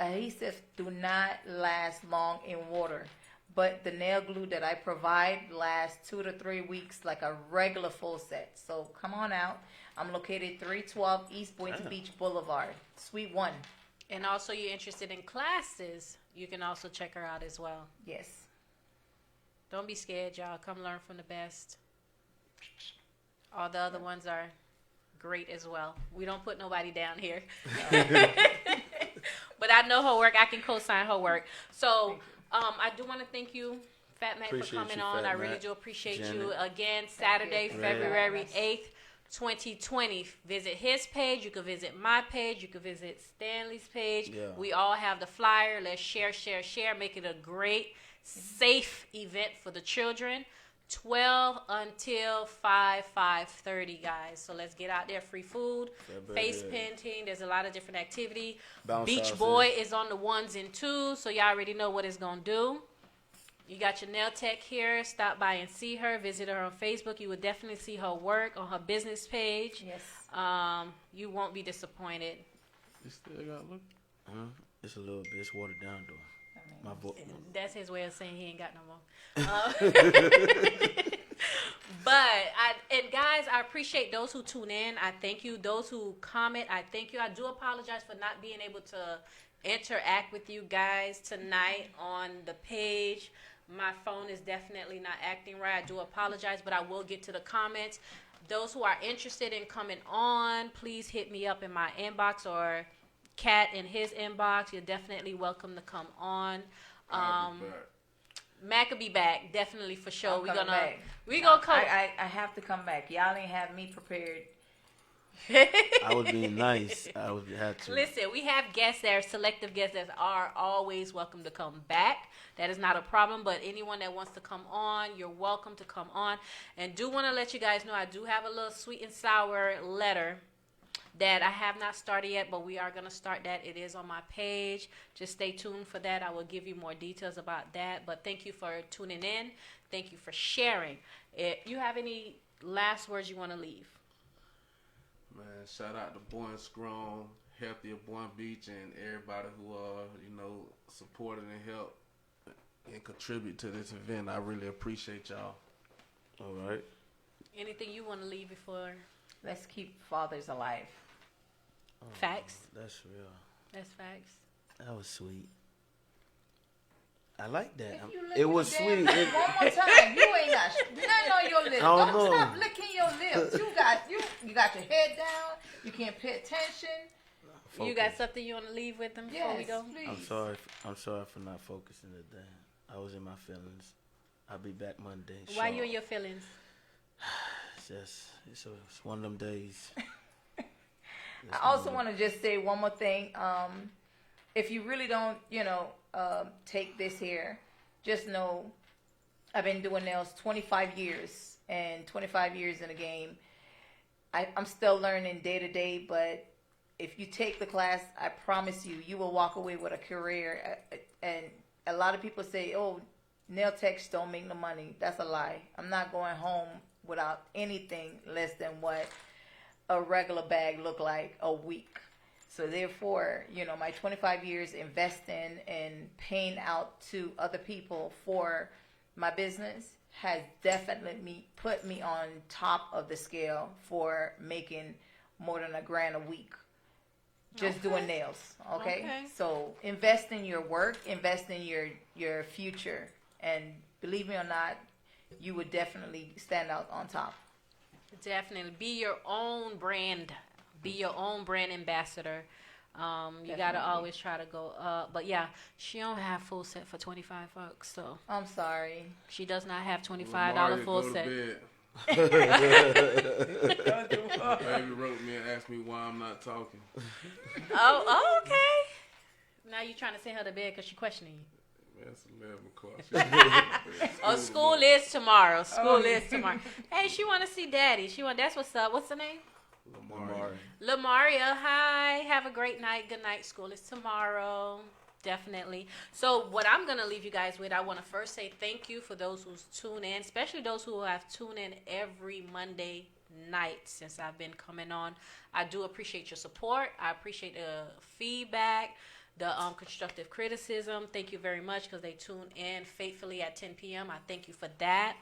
adhesive do not last long in water, but the nail glue that I provide lasts 2 to 3 weeks like a regular full set. So come on out. I'm located 312 East Boynton Beach Boulevard, Suite 1. And also, you're interested in classes, you can also check her out as well. Yes. Don't be scared, y'all. Come learn from the best. All the other ones are great as well. We don't put nobody down here. But I know her work. I can co-sign her work. So I do want to thank you, Fat Mac, for Appreciate coming you, on. Fat I really Mac. do appreciate Janet. you. Again, Saturday, you. February Right. 8th, 2020. Visit his page. You can visit my page. You can visit Stanley's page. Yeah. We all have the flyer. Let's share. Make it a great, safe event for the children. 12 until 5:30, guys. So let's get out there. Free food, face painting. There's a lot of different activity. Bounce Beach houses. Boy is on the 1s and 2s, so y'all already know what it's gonna do. You got your nail tech here. Stop by and see her. Visit her on Facebook. You will definitely see her work on her business page. Yes. You won't be disappointed. You still got look. It's a little bit. It's watered down though. My voice. That's his way of saying he ain't got no more. And guys, I appreciate those who tune in. I thank you. Those who comment, I thank you. I do apologize for not being able to interact with you guys tonight on the page. My phone is definitely not acting right. I do apologize, but I will get to the comments. Those who are interested in coming on, please hit me up in my inbox or Cat in his inbox. You're definitely welcome to come on. I'll be back. Mac will be back, definitely for sure. I'm We're coming gonna back. we gonna come. I have to come back. Y'all ain't have me prepared. I was being nice. I would had to. Listen, we have guests that are selective guests that are always welcome to come back. That is not a problem, but anyone that wants to come on, you're welcome to come on. And do want to let you guys know I do have a little sweet and sour letter that I have not started yet, but we are going to start that. It is on my page. Just stay tuned for that. I will give you more details about that. But thank you for tuning in. Thank you for sharing. If you have any last words you want to leave? Man, shout out to Boyne Scrum, Healthier Boyne Beach, and everybody who supported and helped and contribute to this event. I really appreciate y'all. All right. Anything you want to leave before? Let's keep fathers alive. Facts. That's real. That's facts. That was sweet. I like that. If you lick It was your damn sweet. lip one more time, you ain't got nothing on your lips. I don't Don't know. stop licking your lips. You got your head down. You can't pay attention. You got something you want to leave with them before we Yes, go? please. I'm sorry for not focusing today. I was in my feelings. I'll be back Monday. Why sharp. you in your feelings? It's one of them days. I also want to just say one more thing. If you really don't, take this here, just know I've been doing nails 25 years, and 25 years in the game. I'm still learning day to day, but if you take the class, I promise you will walk away with a career. And a lot of people say, oh, nail techs don't make no money. That's a lie. I'm not going home without anything less than what a regular bag look like a week. So therefore, my 25 years investing and paying out to other people for my business has definitely put me on top of the scale for making more than $1,000 a week. Just doing nails, okay? So invest in your work, invest in your future, and believe me or not, you would definitely stand out on top. Definitely. Be your own brand. Be your own brand ambassador. You got to always try to go up. But yeah, she don't have full set for $25, so. I'm sorry. She does not have $25 Lamar, full go to set. bed. Baby wrote me and asked me why I'm not talking. Oh, okay. Now you trying to send her to bed because she questioning you. Man, it's 11 o'clock. School is tomorrow. School is tomorrow. Hey, she want to see Daddy. That's what's up. What's her name? Lamar. Lamaria. Hi. Have a great night. Good night. School is tomorrow. Definitely. So what I'm going to leave you guys with, I want to first say thank you for those who tune in, especially those who have tuned in every Monday night since I've been coming on. I do appreciate your support. I appreciate the feedback, the constructive criticism. Thank you very much because they tune in faithfully at 10 p.m. I thank you for that.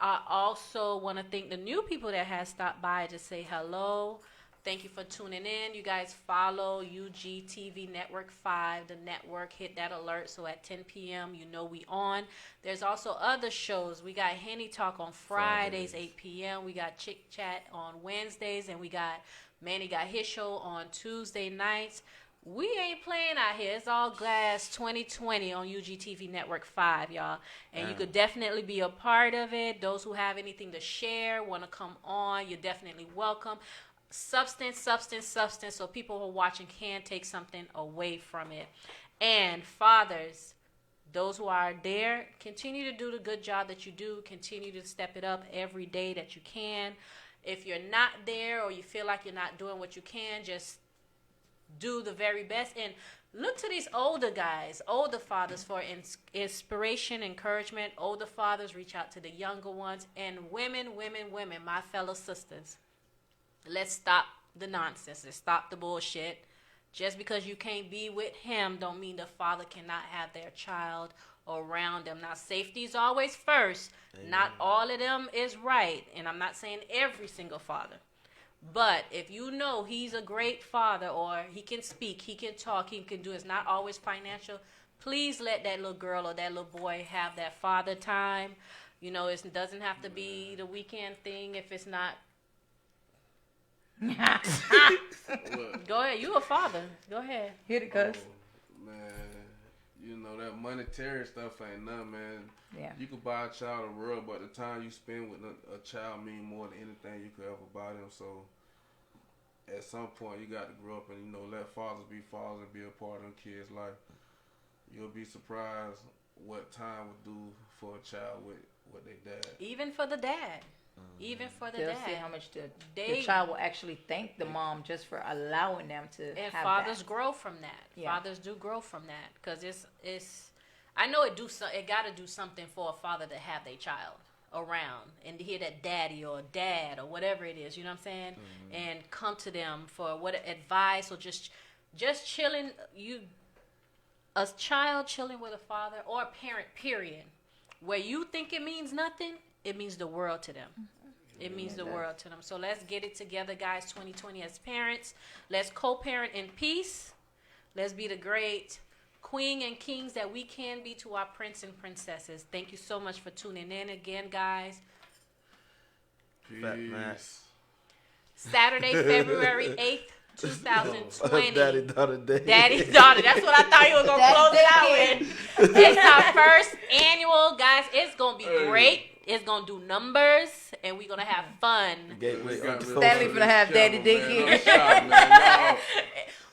I also want to thank the new people that have stopped by to say hello. Thank you for tuning in. You guys follow UGTV Network 5, the network. Hit that alert so at 10 p.m. you know we on. There's also other shows. We got Henny Talk on Fridays, 8 p.m. We got Chick Chat on Wednesdays. And we got Manny got his show on Tuesday nights. We ain't playing out here. It's all glass 2020 on UGTV Network 5, y'all. And you could definitely be a part of it. Those who have anything to share, want to come on, you're definitely welcome. Substance, so people who are watching can take something away from it. And fathers, those who are there, continue to do the good job that you do. Continue to step it up every day that you can. If you're not there or you feel like you're not doing what you can, just do the very best. And look to these older guys, older fathers for inspiration, encouragement. Older fathers, reach out to the younger ones. And women, my fellow sisters. Let's stop the nonsense. Let's stop the bullshit. Just because you can't be with him don't mean the father cannot have their child around them. Now, safety is always first. Amen. Not all of them is right. And I'm not saying every single father. But if you know he's a great father or he can speak, he can talk, he can do it's not always financial, please let that little girl or that little boy have that father time. It doesn't have to be the weekend thing if it's not. Go ahead. You a father. Go ahead. Hit it, cuz. Man, that monetary stuff ain't nothing, man. Yeah. You could buy a child a world, but the time you spend with a child mean more than anything you could ever buy them. So at some point you got to grow up and let fathers be fathers and be a part of them kids' life. You'll be surprised what time would do for a child with their dad. Even for the dad. Even for the They'll dad. see how much the child will actually thank the mom just for allowing them to and have fathers that. grow from that. Yeah. Fathers do grow from that because it's. I know it got to do something for a father to have their child around and to hear that daddy or dad or whatever it is. You know what I'm saying? And come to them for what advice or just chilling. A child chilling with a father or a parent, period, where you think it means nothing, it means the world to them. It means the world to them. So let's get it together, guys, 2020 as parents. Let's co-parent in peace. Let's be the great queen and kings that we can be to our prince and princesses. Thank you so much for tuning in again, guys. Peace. Saturday, February 8th, 2020. Daddy, daughter, day. Daddy, daughter. That's what I thought you was going to close it out with. It's our first annual, guys. It's going to be great. It's going to do numbers, and we're going to have fun. Gateway. Stanley finna have daddy daycare.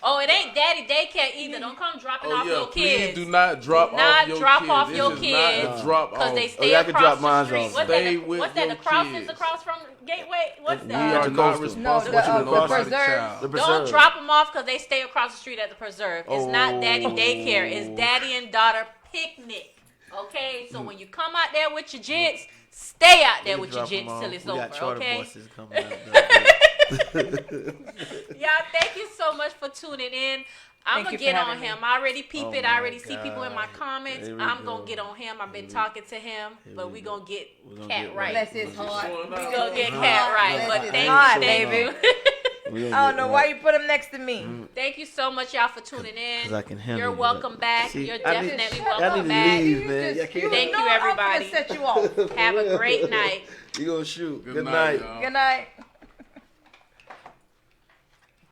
Oh, it ain't daddy daycare either. Don't come dropping off your kids. Please do not drop off your kids. Not drop because they off. stay I can across drop mine the street. off. What's Stay that? with What's that? your The crossings kids. across from Gateway? What's We that? are not coastal. responsible No, for the nobody's preserve. child. The Don't preserve. drop them off because they stay across the street at the preserve. It's not daddy daycare. It's daddy and daughter picnic. Okay? So when you come out there with your gents, stay out there with your gents till it's We got over. charter Okay? buses coming out there. Y'all, thank you so much for tuning in. I'm going to get on him. I already peep it. I already see people in my comments. Here we I'm go. going to get on him. I've been talking to him, but we going to get gonna cat get right. Bless his heart. We going to get cat right. Bless But his thank heart, you, baby. I I don't know why you put him next to me. Thank you so much, y'all, for tuning in. 'Cause I can handle You're you, welcome but- back. See, You're I need- definitely I welcome need to back. leave, man. Y'all can't- Thank you, everybody. I'm gonna set you off. Have a great night. You gonna shoot. Good night, night. y'all. Good night.